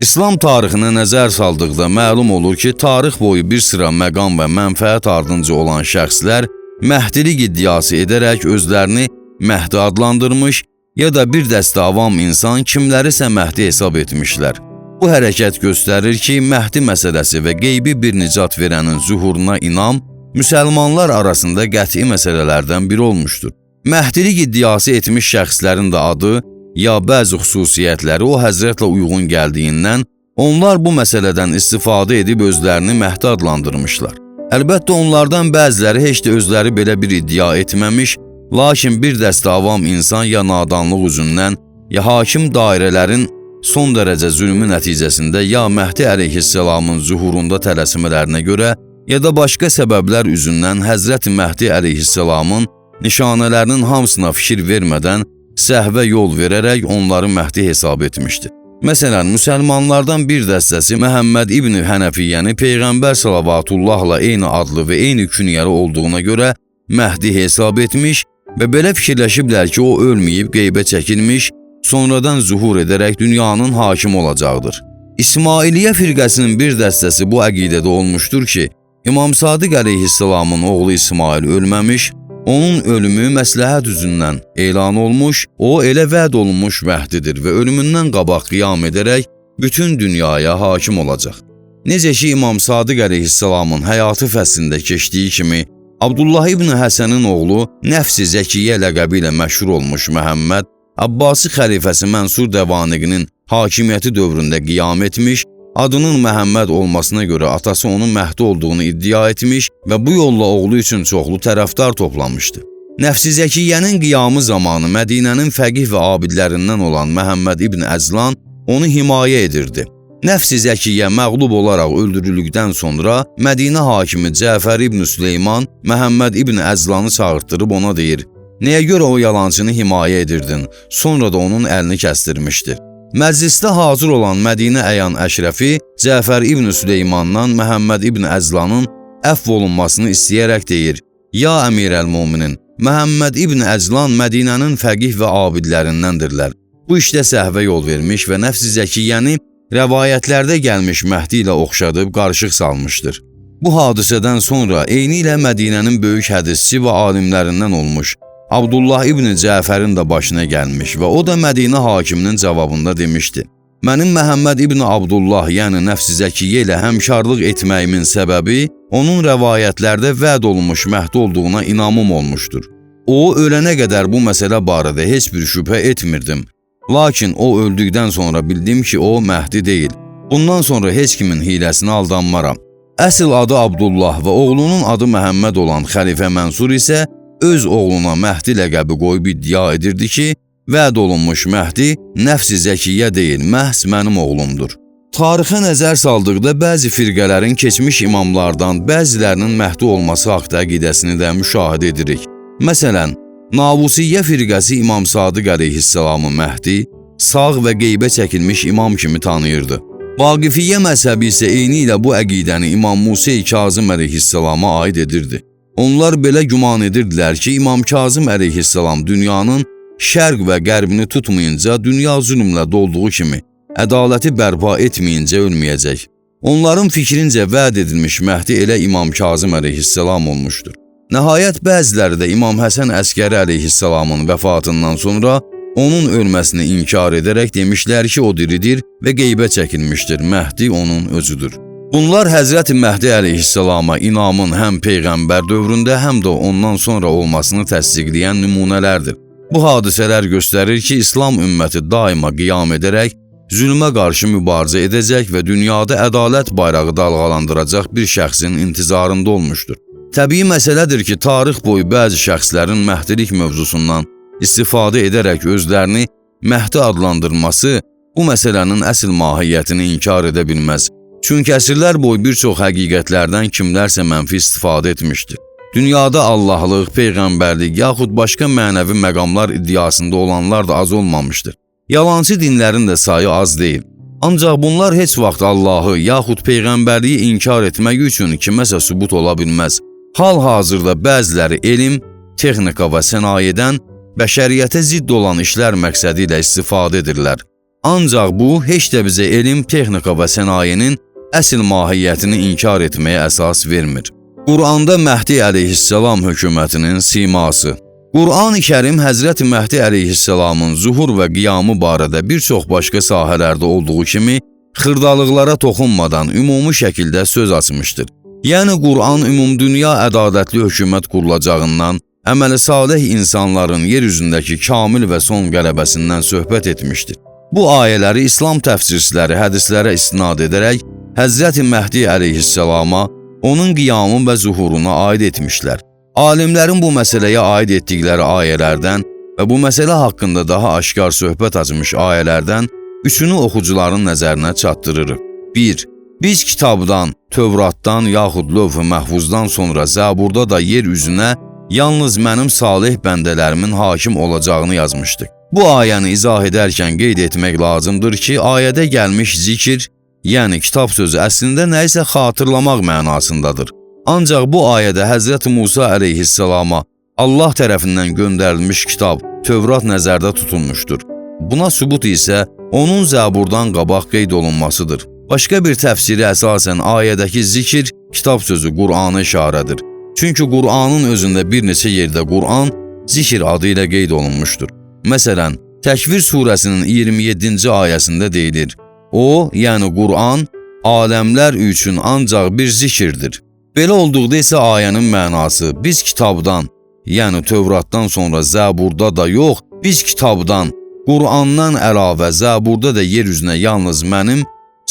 İslam tarixinə nəzər saldıqda məlum olur ki, tarix boyu bir sıra məqam və mənfəət ardınca olan şəxslər məhdilik iddiası edərək özlərini Məhdi adlandırmış, ya da bir dəstə avam insan kimlərisə Məhdi hesab etmişlər. Bu hərəkət göstərir ki, Məhdi məsələsi və qeybi bir nicat verənin zuhuruna inam müsəlmanlar arasında qəti məsələlərdən biri olmuşdur. Məhdilik iddiası etmiş şəxslərin də adı ya bəzi xüsusiyyətləri o həzrətlə uyğun gəldiyindən onlar bu məsələdən istifadə edib özlərini Məhdi adlandırmışlar. Əlbəttə onlardan bəziləri heç də özləri belə bir iddia etməmiş, lakin bir dəstə avam insan ya nadanlıq üzündən, ya hakim dairələrin son dərəcə zülmü nəticəsində ya Məhdi əleyhissalamın zuhurunda tələsmələrinə görə, ya da başqa səbəblər üzündən Həzrət Məhdi əleyhissalamın nişanələrinin hamısına fikir vermədən səhvə yol verərək onları Məhdi hesab etmişdir. Məsələn, müsəlmanlardan bir dəstəsi Məhəmməd İbn Hənəfiyyəni Peyğəmbər Səlavatullahla eyni adlı və eyni künyəli olduğuna görə Məhdi hesab etmiş və belə fikirləşiblər ki, o ölməyib, qeybə çəkilmiş, sonradan zuhur edərək dünyanın hakim olacaqdır. İsmailiyyə firqəsinin bir dəstəsi bu əqidədə olmuşdur ki, İmam Sadiq əleyhissalamın oğlu İsmail ölməmiş, onun ölümü məsləhət üzündən elan olmuş, o elə vəd olunmuş Məhdidir və ölümündən qabaq qiyam edərək bütün dünyaya hakim olacaq. Necə ki, İmam Sadiq əleyhissalamın həyatı fəslində keçdiyi kimi, Abdullah ibn Həsənin oğlu Nəfs-i Zəkiyyə ləqəbi ilə məşhur olmuş Məhəmməd, Abbasi xəlifəsi Mənsur Dəvaniqinin hakimiyyəti dövründə qiyam etmiş, adının Məhəmməd olmasına görə atası onun Məhdi olduğunu iddia etmiş və bu yolla oğlu üçün çoxlu tərəfdar toplamışdı. Nəfs-i Zəkiyyənin qiyamı zamanı Mədinənin fəqih və abidlərindən olan Məhəmməd ibn Əzlan onu himayə edirdi. Nəfs-i Zəkiyyə məğlub olaraq öldürüldükdən sonra Mədinə hakimi Cəfər ibn Süleyman Məhəmməd ibn Əzlanı çağırtdırıb ona deyir: "Nəyə görə o yalançını himayə edirdin?" Sonra da onun əlini kəsdirmişdir. Məclisdə hazır olan Mədinə əyan əşrəfi Cəfər ibn Süleymandan Məhəmməd ibn Əzlanın əfv olunmasını istəyərək deyir: "Ya əmirəl-müminin, Məhəmməd ibn Əzlan Mədinənin fəqih və abidlərindəndirlər." Bu işdə səhvə yol vermiş və Nəfs-i Zəkiyyəni rəvayətlərdə gəlmiş Məhdi ilə oxşadıb qarışıq salmışdır. Bu hadisədən sonra eyni ilə Mədinənin böyük hədisçi və alimlərindən olmuş Abdullah ibn Cəfərin də başına gəlmiş və o da Mədinə hakiminin cavabında demişdi: "Mənim Məhəmməd ibn Abdullah, yəni Nəfs-i Zəkiyyə ilə həmkarlıq etməyimin səbəbi onun rəvayətlərdə vəd olunmuş Məhdi olduğuna inamım olmuşdur. O, ölənə qədər bu məsələ barədə heç bir şübhə etmirdim. Lakin o öldükdən sonra bildim ki, o Məhdi deyil. Bundan sonra heç kimin hiləsinə aldanmaram." Əsl adı Abdullah və oğlunun adı Məhəmməd olan xəlifə Mənsur isə öz oğluna Məhdi ləqəbi qoyub iddia edirdi ki, vəd olunmuş Məhdi Nəfs-i Zəkiyyə deyil, məhz mənim oğlumdur. Tarixə nəzər saldıqda bəzi firqələrin keçmiş imamlardan bəzilərinin Məhdi olması haqda əqidəsini də müşahidə edirik. Məsələn, Navusiyyə firqəsi İmam Sadiq əleyhisselamı Məhdi, sağ və qeybə çəkilmiş imam kimi tanıyırdı. Vaqifiyyə məzhəbi isə eyni ilə bu əqidəni İmam Musa Kazım əleyhisselama aid edirdi. Onlar belə güman edirdilər ki, İmam Kazım əleyhisselam dünyanın şərq və qərbini tutmayınca, dünya zülmlə dolduğu kimi, ədaləti bərpa etməyincə ölməyəcək. Onların fikrincə vəd edilmiş Məhdi elə İmam Kazım əleyhisselam olmuşdur. Nəhayət bəziləri də İmam Həsən Əskəri əleyhisselamın vəfatından sonra onun ölməsini inkar edərək demişlər ki, o diridir və qeybə çəkilmişdir, Məhdi onun özüdür. Bunlar Həzrəti Məhdi əleyhisselama inamın həm Peyğəmbər dövründə, həm də ondan sonra olmasını təsdiqləyən nümunələrdir. Bu hadisələr göstərir ki, İslam ümməti daima qiyam edərək, zülmə qarşı mübarizə edəcək və dünyada ədalət bayrağı dalğalandıracaq bir şəxsin intizarında olmuşdur. Təbii məsələdir ki, tarix boyu bəzi şəxslərin Məhdilik mövzusundan istifadə edərək özlərini Məhdi adlandırması bu məsələnin əsl mahiyyətini inkar edə bilməz. Çünki əsrlər boyu bir çox həqiqətlərdən kimlərsə mənfi istifadə etmişdir. Dünyada Allahlıq, Peyğəmbərlik yaxud başqa mənəvi məqamlar iddiasında olanlar da az olmamışdır. Yalancı dinlərin də sayı az deyil. Ancaq bunlar heç vaxt Allahı yaxud Peyğəmbərliyi inkar etmək üçün kiməsə sübut ola bilməz. Hal-hazırda bəziləri elm, texnika və sənayedən bəşəriyyətə zidd olan işlər məqsədi ilə istifadə edirlər. Ancaq bu, heç də bizə elm, texnika və sənayenin əsl mahiyyətini inkar etməyə əsas vermir. Quranda Məhdi əleyhisselam hökumətinin siması. Qur'an-ı Kərim Həzrəti Məhdi əleyhisselamın zuhur və qiyamı barədə bir çox başqa sahələrdə olduğu kimi, xırdalıqlara toxunmadan ümumi şəkildə söz açmışdır. Yəni, Qur'an ümumdünya ədalətli hökumət qurulacağından, əməli salih insanların yer üzündəki kamil və son qələbəsindən söhbət etmişdir. Bu ayələri İslam təfsirçiləri hədislərə istinad edərək Həzrəti Məhdi əleyhisselama, onun qiyamı və zuhuruna aid etmişlər. Alimlərin bu məsələyə aid etdikləri ayələrdən və bu məsələ haqqında daha aşkar söhbət açmış ayələrdən üçünü oxucuların nəzərinə çatdırırıq. 1. Biz kitabdan, Tövratdan yaxud Lövh-i Məhfuzdan sonra Zəburda da yer üzünə yalnız mənim salih bəndələrimin hakim olacağını yazmışdıq. Bu ayəni izah edərkən qeyd etmək lazımdır ki, ayədə gəlmiş zikr, yəni kitab sözü əslində nəyisə xatırlamaq mənasındadır. Ancaq bu ayədə Həzrəti Musa əleyhisselama Allah tərəfindən göndərilmiş kitab, Tövrat nəzərdə tutulmuşdur. Buna sübut isə onun Zəburdan qabaq qeyd olunmasıdır. Başqa bir təfsiri əsasən ayədəki zikr, kitab sözü Qur'anı işarədir. Çünki Qur'anın özündə bir neçə yerdə Qur'an zikr adı ilə qeyd olunmuşdur. Məsələn, Təkvir surəsinin 27-ci ayəsində deyilir: O, yəni Qur'an, aləmlər üçün ancaq bir zikirdir. Belə olduqda isə ayənin mənası biz kitabdan, yəni Tövratdan sonra Zəburda da yox, biz kitabdan, Qur'andan əlavə Zəburda da yer üzünə yalnız mənim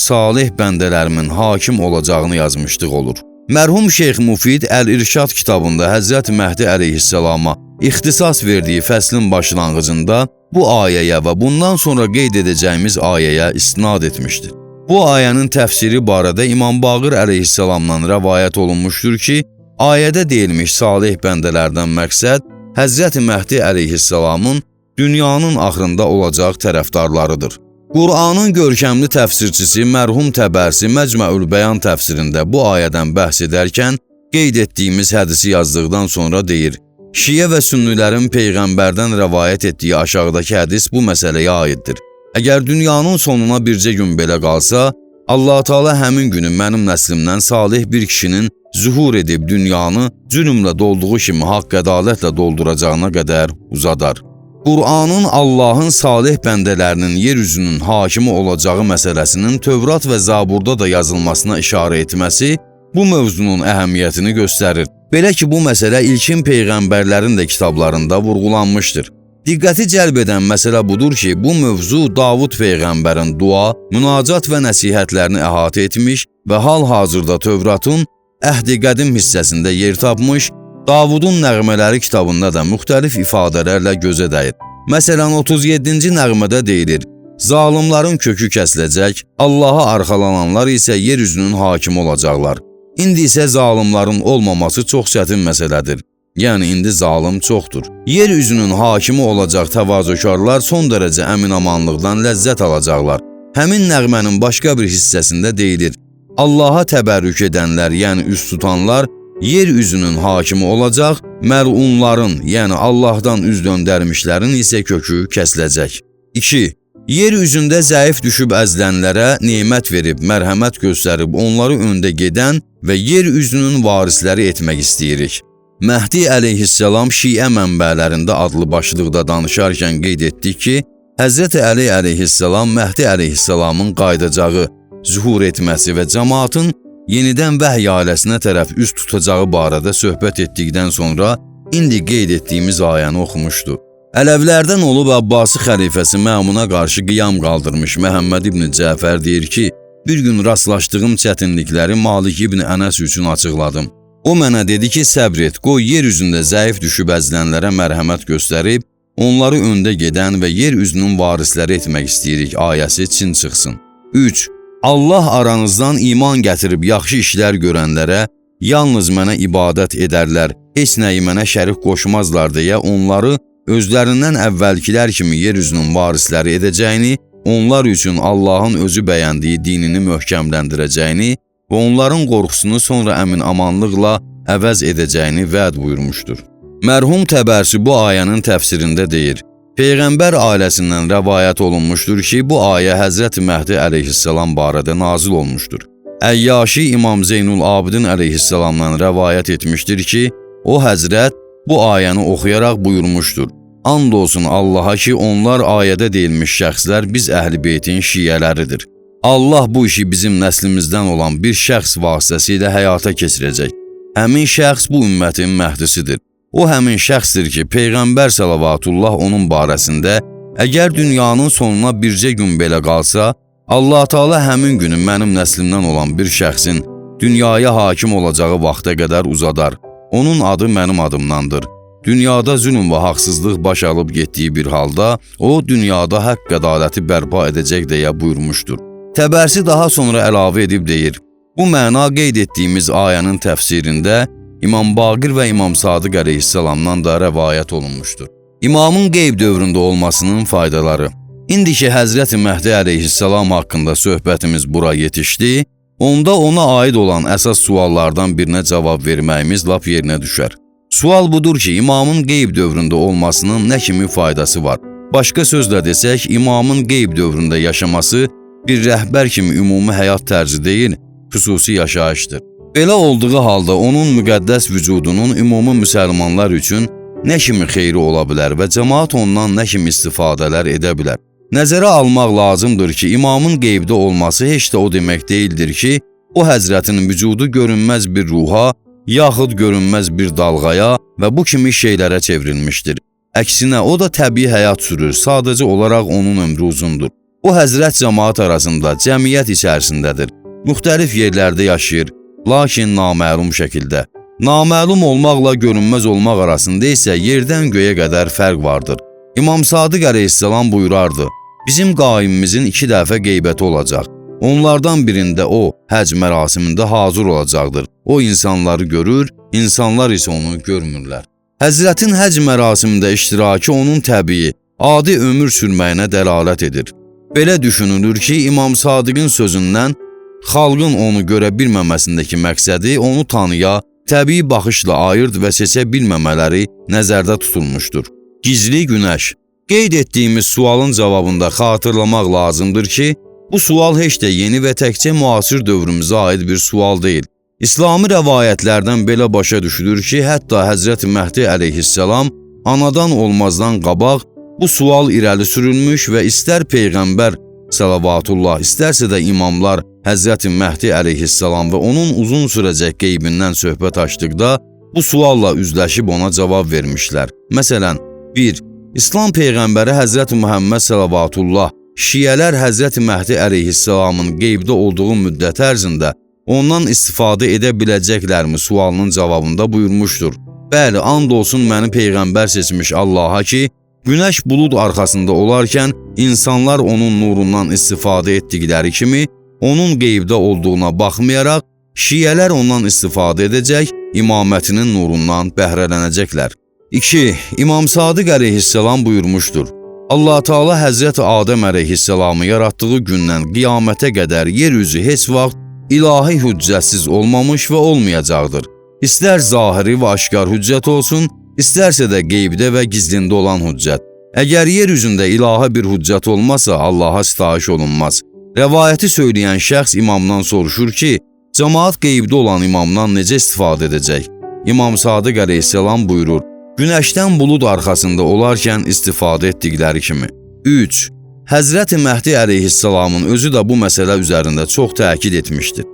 salih bəndələrimin hakim olacağını yazmışdıq olur. Mərhum Şeyx Mufid Əl-İrşad kitabında Həzrət Məhdi əleyhissalama ixtisas verdiyi fəslin başlanğıcında bu ayəyə və bundan sonra qeyd edəcəyimiz ayəyə istinad etmişdir. Bu ayənin təfsiri barədə İmam Baqir əleyhissalamdan rəvayət olunmuşdur ki, ayədə deyilmiş salih bəndələrdən məqsəd Həzrət Məhdi əleyhissalamın dünyanın axırında olacaq tərəfdarlarıdır. Qur'anın görkəmli təfsirçisi mərhum Təbərsi Məcməül Bəyan təfsirində bu ayədən bəhs edərkən qeyd etdiyimiz hədisi yazdıqdan sonra deyir: Şiə və sünnilərin Peyğəmbərdən rəvayət etdiyi aşağıdakı hədis bu məsələyə aiddir. Əgər dünyanın sonuna bircə gün belə qalsa, Allah Teala həmin günü mənim nəslimdən salih bir kişinin zuhur edib dünyanı zülmlə dolduğu kimi haqq ədalətlə dolduracağına qədər uzadar. Qur'anın Allahın salih bəndələrinin yer üzünün hakimi olacağı məsələsinin Tövrat və Zaburda da yazılmasına işarə etməsi bu mövzunun əhəmiyyətini göstərir. Belə ki, bu məsələ ilkin peyğəmbərlərin də kitablarında vurğulanmışdır. Diqqəti cəlb edən məsələ budur ki, bu mövzu Davud peyğəmbərin dua, münacat və nəsihətlərini əhatə etmiş və hal-hazırda Tövratın Əhd-i Qədim hissəsində yer tapmış, Davudun nəğmələri kitabında da müxtəlif ifadələrlə gözə dəyir. Məsələn, 37-ci nəğmədə deyilir: Zalimların kökü kəsiləcək, Allaha arxalananlar isə yer üzünün hakimi olacaqlar. İndi isə zalimların olmaması çox çətin məsələdir. Yəni, indi zalim çoxdur. Yer üzünün hakimi olacaq təvazökarlar son dərəcə əminamanlıqdan ləzzət alacaqlar. Həmin nəğmənin başqa bir hissəsində deyilir: Allaha təbərrük edənlər, yəni üst tutanlar, yer üzünün hakimi olacaq, məlunların, yəni Allahdan üz döndərmişlərin isə kökü kəsiləcək. 2. Yer üzündə zəif düşüb əzilənlərə nemət verib, mərhəmət göstərib, onları öndə gedən və yer üzünün varisləri etmək istəyirik. Məhdi əleyhissalam Şiə mənbələrində adlı başlıqda danışarkən qeyd etdik ki, Həzrət Əli əleyhissalam Məhdi əleyhissalamın qayıdacağı, zuhur etməsi və cəmaatın yenidən vəhy ailəsinə tərəf üz tutacağı barədə söhbət etdikdən sonra indi qeyd etdiyimiz ayəni oxumuşdu. Ələvlərdən olub Abbasi xəlifəsi Məmuna qarşı qiyam qaldırmış Məhəmməd ibn Cəfər deyir ki, bir gün rastlaşdığım çətinlikləri Malik ibn Ənəs üçün açıqladım. O mənə dedi ki, səbr et, qoy yer üzündə zəif düşüb əzilənlərə mərhəmət göstərib, onları öndə gedən və yer üzünün varisləri etmək istəyirik ayəsi çin çıxsın. 3. Allah aranızdan iman gətirib yaxşı işlər görənlərə yalnız mənə ibadət edərlər, heç nəyi mənə şərik qoşmazlar deyə onları özlərindən əvvəlkilər kimi yer üzünün varisləri edəcəyini, onlar üçün Allahın özü bəyəndiyi dinini möhkəmləndirəcəyini və onların qorxusunu sonra əmin-amanlıqla əvəz edəcəyini vəd buyurmuşdur. Mərhum Təbərsi bu ayənin təfsirində deyir: Peyğəmbər ailəsindən rəvayət olunmuşdur ki, bu ayə Həzrət Məhdi əleyhissalam barədə nazil olmuşdur. Əyyaşi İmam Zeynul Abidin əleyhissalamdan rəvayət etmişdir ki, o Həzrət bu ayəni oxuyaraq buyurmuşdur: And olsun Allaha ki, onlar ayədə deyilmiş şəxslər biz Əhl-i Beytin şiələridir. Allah bu işi bizim nəslimizdən olan bir şəxs vasitəsilə həyata keçirəcək. Həmin şəxs bu ümmətin Məhdisidir. O həmin şəxsdir ki, Peyğəmbər salavatullah onun barəsində, əgər dünyanın sonuna bircə gün belə qalsa, Allah Teala həmin günü mənim nəslimdən olan bir şəxsin dünyaya hakim olacağı vaxta qədər uzadar. Onun adı mənim adımdandır. Dünyada zülm və haqsızlıq baş alıb getdiyi bir halda, o dünyada haqq ədaləti bərpa edəcək deyə buyurmuşdur. Təbərsi daha sonra əlavə edib deyir: Bu məna qeyd etdiyimiz ayənin təfsirində İmam Baqir və İmam Sadiq əleyhissalamdan da rəvayət olunmuşdur. İmamın qeyb dövründə olmasının faydaları. İndiki Həzrət Məhdi əleyhissalam haqqında söhbətimiz bura yetişdi, onda ona aid olan əsas suallardan birinə cavab verməyimiz lap yerinə düşər. Sual budur ki, imamın qeyb dövründə olmasının nə kimi faydası var? Başqa sözlə desək, imamın qeyb dövründə yaşaması bir rəhbər kimi ümumi həyat tərzi deyil, xüsusi yaşayışdır. Belə olduğu halda onun müqəddəs vücudunun ümumi müsəlmanlar üçün nə kimi xeyri ola bilər və cəmaat ondan nə kimi istifadələr edə bilər? Nəzərə almaq lazımdır ki, imamın qeybdə olması heç də o demək deyildir ki, O həzrətin vücudu görünməz bir ruha, yaxud görünməz bir dalğaya və bu kimi şeylərə çevrilmişdir. Əksinə, o da təbii həyat sürür, sadəcə olaraq onun ömrü uzundur. O həzrət cəmaat arasında, cəmiyyət içərisindədir. Müxtəlif yerlərdə yaşayır, lakin naməlum şəkildə. Naməlum olmaqla görünməz olmaq arasında isə yerdən göyə qədər fərq vardır. İmam Sadiq əleyhissalam buyurardı, bizim qaimimizin 2 dəfə qeybəti olacaq. Onlardan birində o, həc mərasimində hazır olacaqdır. O insanları görür, insanlar isə onu görmürlər. Həzrətin həc mərasimində iştirakı onun təbii, adi ömür sürməyinə dəlalət edir. Belə düşünülür ki, İmam Sadiqin sözündən xalqın onu görə bilməməsindəki məqsədi onu tanıya, təbii baxışla ayırd və seçə bilməmələri nəzərdə tutulmuşdur. Gizli günəş. Qeyd etdiyimiz sualın cavabında xatırlamaq lazımdır ki, bu sual heç də yeni və təkcə müasir dövrümüzə aid bir sual deyil. İslami rəvayətlərdən belə başa düşülür ki, hətta Həzrət Məhdi əleyhissalam anadan olmazdan qabaq bu sual irəli sürülmüş və istər Peyğəmbər salavatullah, istərsə də imamlar Həzrət Məhdi əleyhissalam və onun uzun sürəcək qeybindən söhbət açdıqda bu sualla üzləşib ona cavab vermişlər. Məsələn, 1. İslam Peyğəmbəri Həzrət Muhammed salavatullah, Şiyələr Həzrət Məhdi əleyhissalamın qeybdə olduğu müddət ərzində ondan istifadə edə biləcəklərmi sualının cavabında buyurmuşdur. Bəli, and olsun məni Peyğəmbər seçmiş Allaha ki, günəş bulud arxasında olarkən insanlar onun nurundan istifadə etdikləri kimi, onun qeybdə olduğuna baxmayaraq, Şiyələr ondan istifadə edəcək, imamətinin nurundan bəhrələnəcəklər. 2. İmam Sadiq əleyhissalam buyurmuşdur. Allah Teala Həzrət Adəm əleyhissalamı yaratdığı gündən qiyamətə qədər yer üzü heç vaxt ilahi hüccətsiz olmamış və olmayacaqdır. İstər zahiri və aşkar hüccət olsun, istərsə də qeybdə və gizlində olan hüccət. Əgər yer üzündə ilahi bir hüccət olmasa, Allaha sitayiş olunmaz. Rəvayəti söyləyən şəxs imamdan soruşur ki, cəmaat qeybdə olan imamdan necə istifadə edəcək? İmam Sadiq əleyhissalam buyurur, günəşdən bulud arxasında olarkən istifadə etdikləri kimi. 3. Həzrət Məhdi əleyhissalamın özü də bu məsələ üzərində çox təkid etmişdir.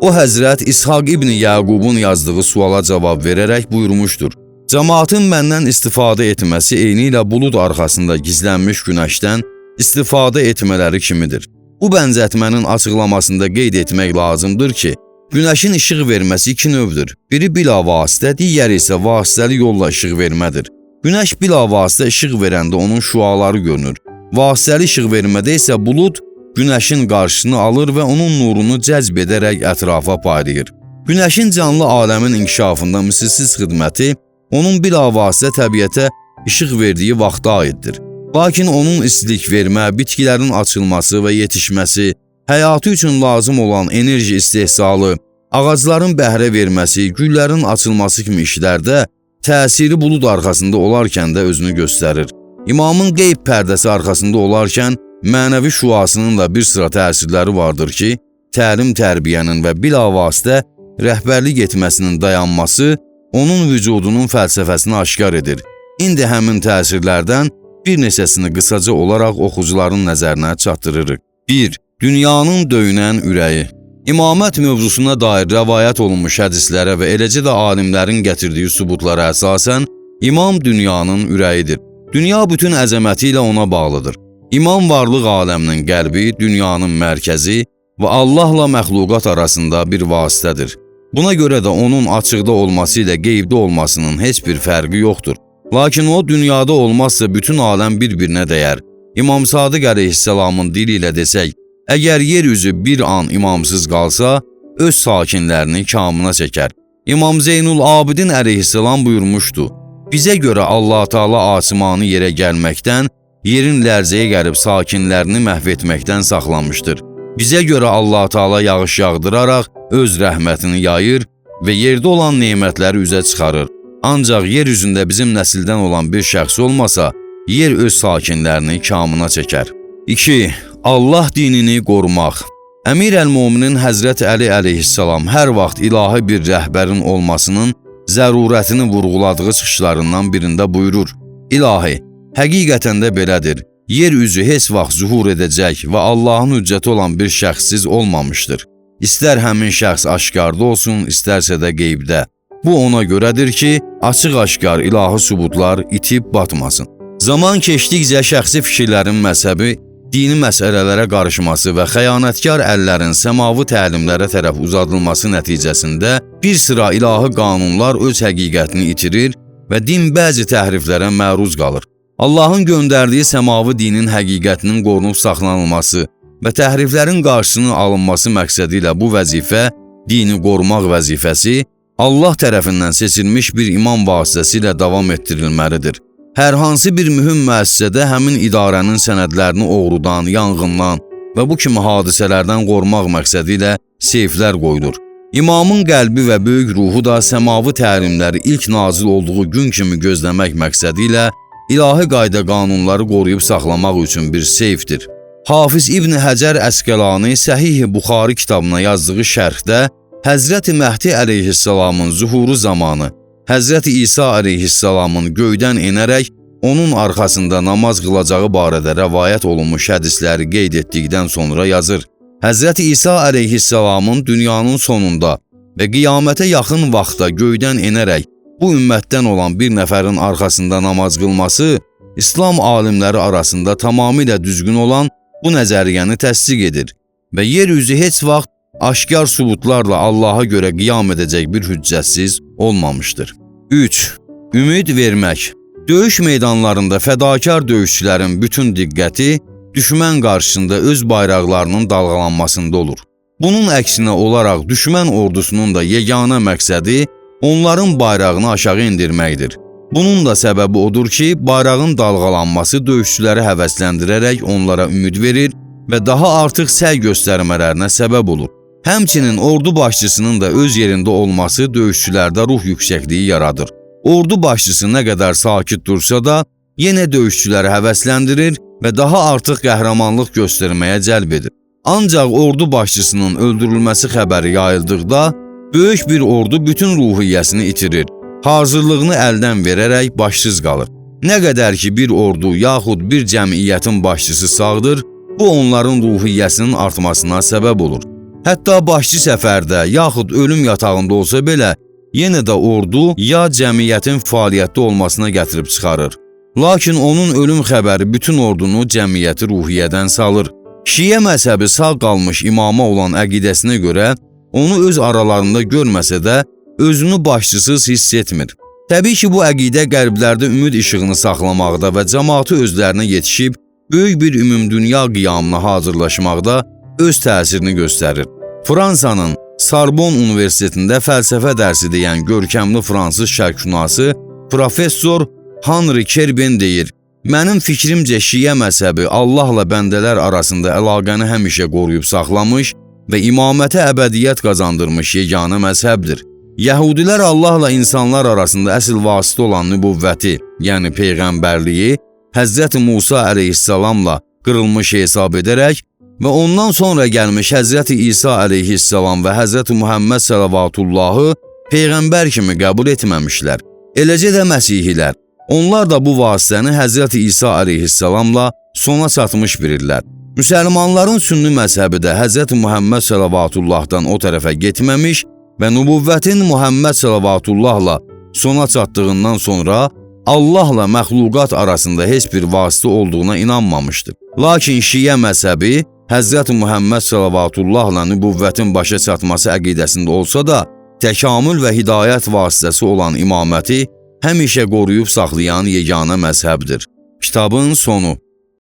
O Həzrət İshaq ibn Yaqubun yazdığı suala cavab verərək buyurmuşdur. Cəmaatın məndən istifadə etməsi eynilə bulud arxasında gizlənmiş günəşdən istifadə etmələri kimidir. Bu bənzətmənin açıqlamasında qeyd etmək lazımdır ki, günəşin işıq verməsi 2 növdür. Biri bilavasitə, digəri isə vasitəli yolla işıq vermədir. Günəş bilavasitə işıq verəndə onun şüaları görünür. Vasitəli işıq vermədə isə bulud günəşin qarşısını alır və onun nurunu cəzb edərək ətrafa paylayır. Günəşin canlı aləmin inkişafında misilsiz xidməti onun bilavasitə təbiətə işıq verdiyi vaxta aiddir. Lakin onun istilik vermə, bitkilərin açılması və yetişməsi, həyatı üçün lazım olan enerji istehsalı, ağacların bəhrə verməsi, güllərin açılması kimi işlərdə təsiri bulud arxasında olarkən də özünü göstərir. İmamın qeyb pərdəsi arxasında olarkən mənəvi şüasının da bir sıra təsirləri vardır ki, təlim-tərbiyənin və bilavasitə rəhbərlik etməsinin dayanması onun vücudunun fəlsəfəsini aşkar edir. İndi həmin təsirlərdən bir neçəsini qısaca olaraq oxucuların nəzərinə çatdırırıq. 1. Dünyanın döyünən ürəyi. İmamət mövzusuna dair rəvayət olunmuş hədislərə və eləcə də alimlərin gətirdiyi sübutlara əsasən, İmam dünyanın ürəyidir. Dünya bütün əzəməti ilə ona bağlıdır. İmam varlıq aləminin qəlbi, dünyanın mərkəzi və Allahla məxluqat arasında bir vasitədir. Buna görə də onun açıqda olması ilə qeybdə olmasının heç bir fərqi yoxdur. Lakin o, dünyada olmazsa bütün aləm bir-birinə dəyər. İmam Sadiq əleyhissalamın dili ilə desək, əgər yer üzü bir an imamsız qalsa, öz sakinlərini kamına çəkər. İmam Zeynul Abidin əleyhissalam buyurmuşdu, bizə görə Allah Teala asimanı yerə gəlməkdən, yerin lərzəyə gəlib sakinlərini məhv etməkdən saxlamışdır. Bizə görə Allah Teala yağış yağdıraraq öz rəhmətini yayır və yerdə olan nemətləri üzə çıxarır. Ancaq yer üzündə bizim nəsildən olan bir şəxs olmasa, yer öz sakinlərini kamına çəkər. 2. Allah dinini qorumaq. Əmir əl-Mominin Həzrət Əli əleyhissalam hər vaxt ilahi bir rəhbərin olmasının zərurətini vurğuladığı çıxışlarından birində buyurur. İlahi, həqiqətən də belədir. Yer üzü heç vaxt zuhur edəcək və Allahın hüccəti olan bir şəxssiz olmamışdır. İstər həmin şəxs aşkarda olsun, istərsə də qeybdə. Bu ona görədir ki, açıq-aşkar ilahi sübutlar itib batmasın. Zaman keçdikcə şəxsi fikirlərin məzhəbi, dini məsələlərə qarışması və xəyanətkar əllərin səmavi təlimlərə tərəf uzadılması nəticəsində bir sıra ilahi qanunlar öz həqiqətini itirir və din bəzi təhriflərə məruz qalır. Allahın göndərdiyi səmavi dinin həqiqətinin qorunub saxlanılması və təhriflərin qarşısının alınması məqsədi ilə bu vəzifə, dini qorumaq vəzifəsi, Allah tərəfindən seçilmiş bir imam vasitəsilə davam etdirilməlidir. Hər hansı bir mühüm müəssisədə həmin idarənin sənədlərini oğrudan, yanğından və bu kimi hadisələrdən qorumaq məqsədi ilə seyflər qoyulur. İmamın qəlbi və böyük ruhu da səmavi təlimləri ilk nazil olduğu gün kimi gözləmək məqsədi ilə ilahi qayda qanunları qoruyub saxlamaq üçün bir seyfdir. Hafiz İbn Həcər Əsqəlani Səhih-i Buxari kitabına yazdığı şərhdə Həzrəti Məhdi əleyhissalamın zuhuru zamanı Həzrəti İsa əleyhissalamın göydən enərək onun arxasında namaz qılacağı barədə rəvayət olunmuş hədisləri qeyd etdikdən sonra yazır. Həzrəti İsa əleyhissalamın dünyanın sonunda və qiyamətə yaxın vaxtda göydən enərək bu ümmətdən olan bir nəfərin arxasında namaz qılması İslam alimləri arasında tamamilə düzgün olan bu nəzəriyyəni təsdiq edir və yeryüzü heç vaxt aşkar sübutlarla Allaha görə qiyam edəcək bir hüccətsiz olmamışdır. 3. Ümid vermək. Döyüş meydanlarında fədakar döyüşçülərin bütün diqqəti düşmən qarşısında öz bayraqlarının dalğalanmasında olur. Bunun əksinə olaraq düşmən ordusunun da yeganə məqsədi onların bayrağını aşağı indirməkdir. Bunun da səbəbi odur ki, bayrağın dalğalanması döyüşçüləri həvəsləndirərək onlara ümid verir və daha artıq səy göstərmələrinə səbəb olur. Həmçinin ordu başçısının da öz yerində olması döyüşçülərdə ruh yüksəkliyi yaradır. Ordu başçısı nə qədər sakit dursa da, yenə döyüşçüləri həvəsləndirir və daha artıq qəhrəmanlıq göstərməyə cəlb edir. Ancaq ordu başçısının öldürülməsi xəbəri yayıldıqda, böyük bir ordu bütün ruhiyyəsini itirir. Hazırlığını əldən verərək başsız qalır. Nə qədər ki bir ordu yaxud bir cəmiyyətin başçısı sağdır, bu onların ruhiyyəsinin artmasına səbəb olur. Hətta başçı səfərdə yaxud ölüm yatağında olsa belə, yenə də ordu ya cəmiyyətin fəaliyyətdə olmasına gətirib çıxarır. Lakin onun ölüm xəbəri bütün ordunu cəmiyyəti ruhiyyədən salır. Şiə məzhəbi sağ qalmış imama olan əqidəsinə görə, onu öz aralarında görməsə də, özünü başçısız hiss etmir. Təbii ki, bu əqidə qərblərdə ümid işığını saxlamaqda və cəmaatı özlərinə yetişib, böyük bir ümumdünya qiyamına hazırlaşmaqda öz təsirini göstərir. Fransanın Sorbon Universitetində fəlsəfə dərsi deyən görkəmli fransız şərqşünası professor Henri Kerben deyir, mənim fikrimcə şiə məzhəbi Allahla bəndələr arasında əlaqəni həmişə qoruyub saxlamış və imamətə əbədiyyət qazandırmış yeganə məzhəbdir. Yəhudilər Allahla insanlar arasında əsl vasitə olan nübüvvəti, yəni peyğəmbərliyi, Həzrəti Musa əleyhissalamla qırılmış hesab edərək və ondan sonra gəlmiş Həzrəti İsa əleyhissalam və Həzrəti Muhammed səllavatullahı peyğəmbər kimi qəbul etməmişlər. Eləcə də məsihilər. Onlar da bu vasitəni Həzrəti İsa əleyhissalamla sona çatmış bilirlər. Müsəlmanların sünni məzhəbi də Həzrəti Muhammed səllavatullahdan o tərəfə getməmiş və nübüvvətin Muhammed səllavatullahla sona çatdığından sonra Allahla məxluqat arasında heç bir vasitə olduğuna inanmamışdır. Lakin şiə məzhəbi Həzrəti Muhammed səllavatullahla nübüvvətin başa çatması əqidəsində olsa da, təkamül və hidayət vasitəsi olan imaməti həmişə qoruyub saxlayan yeganə məzhəbdir. Kitabın sonu.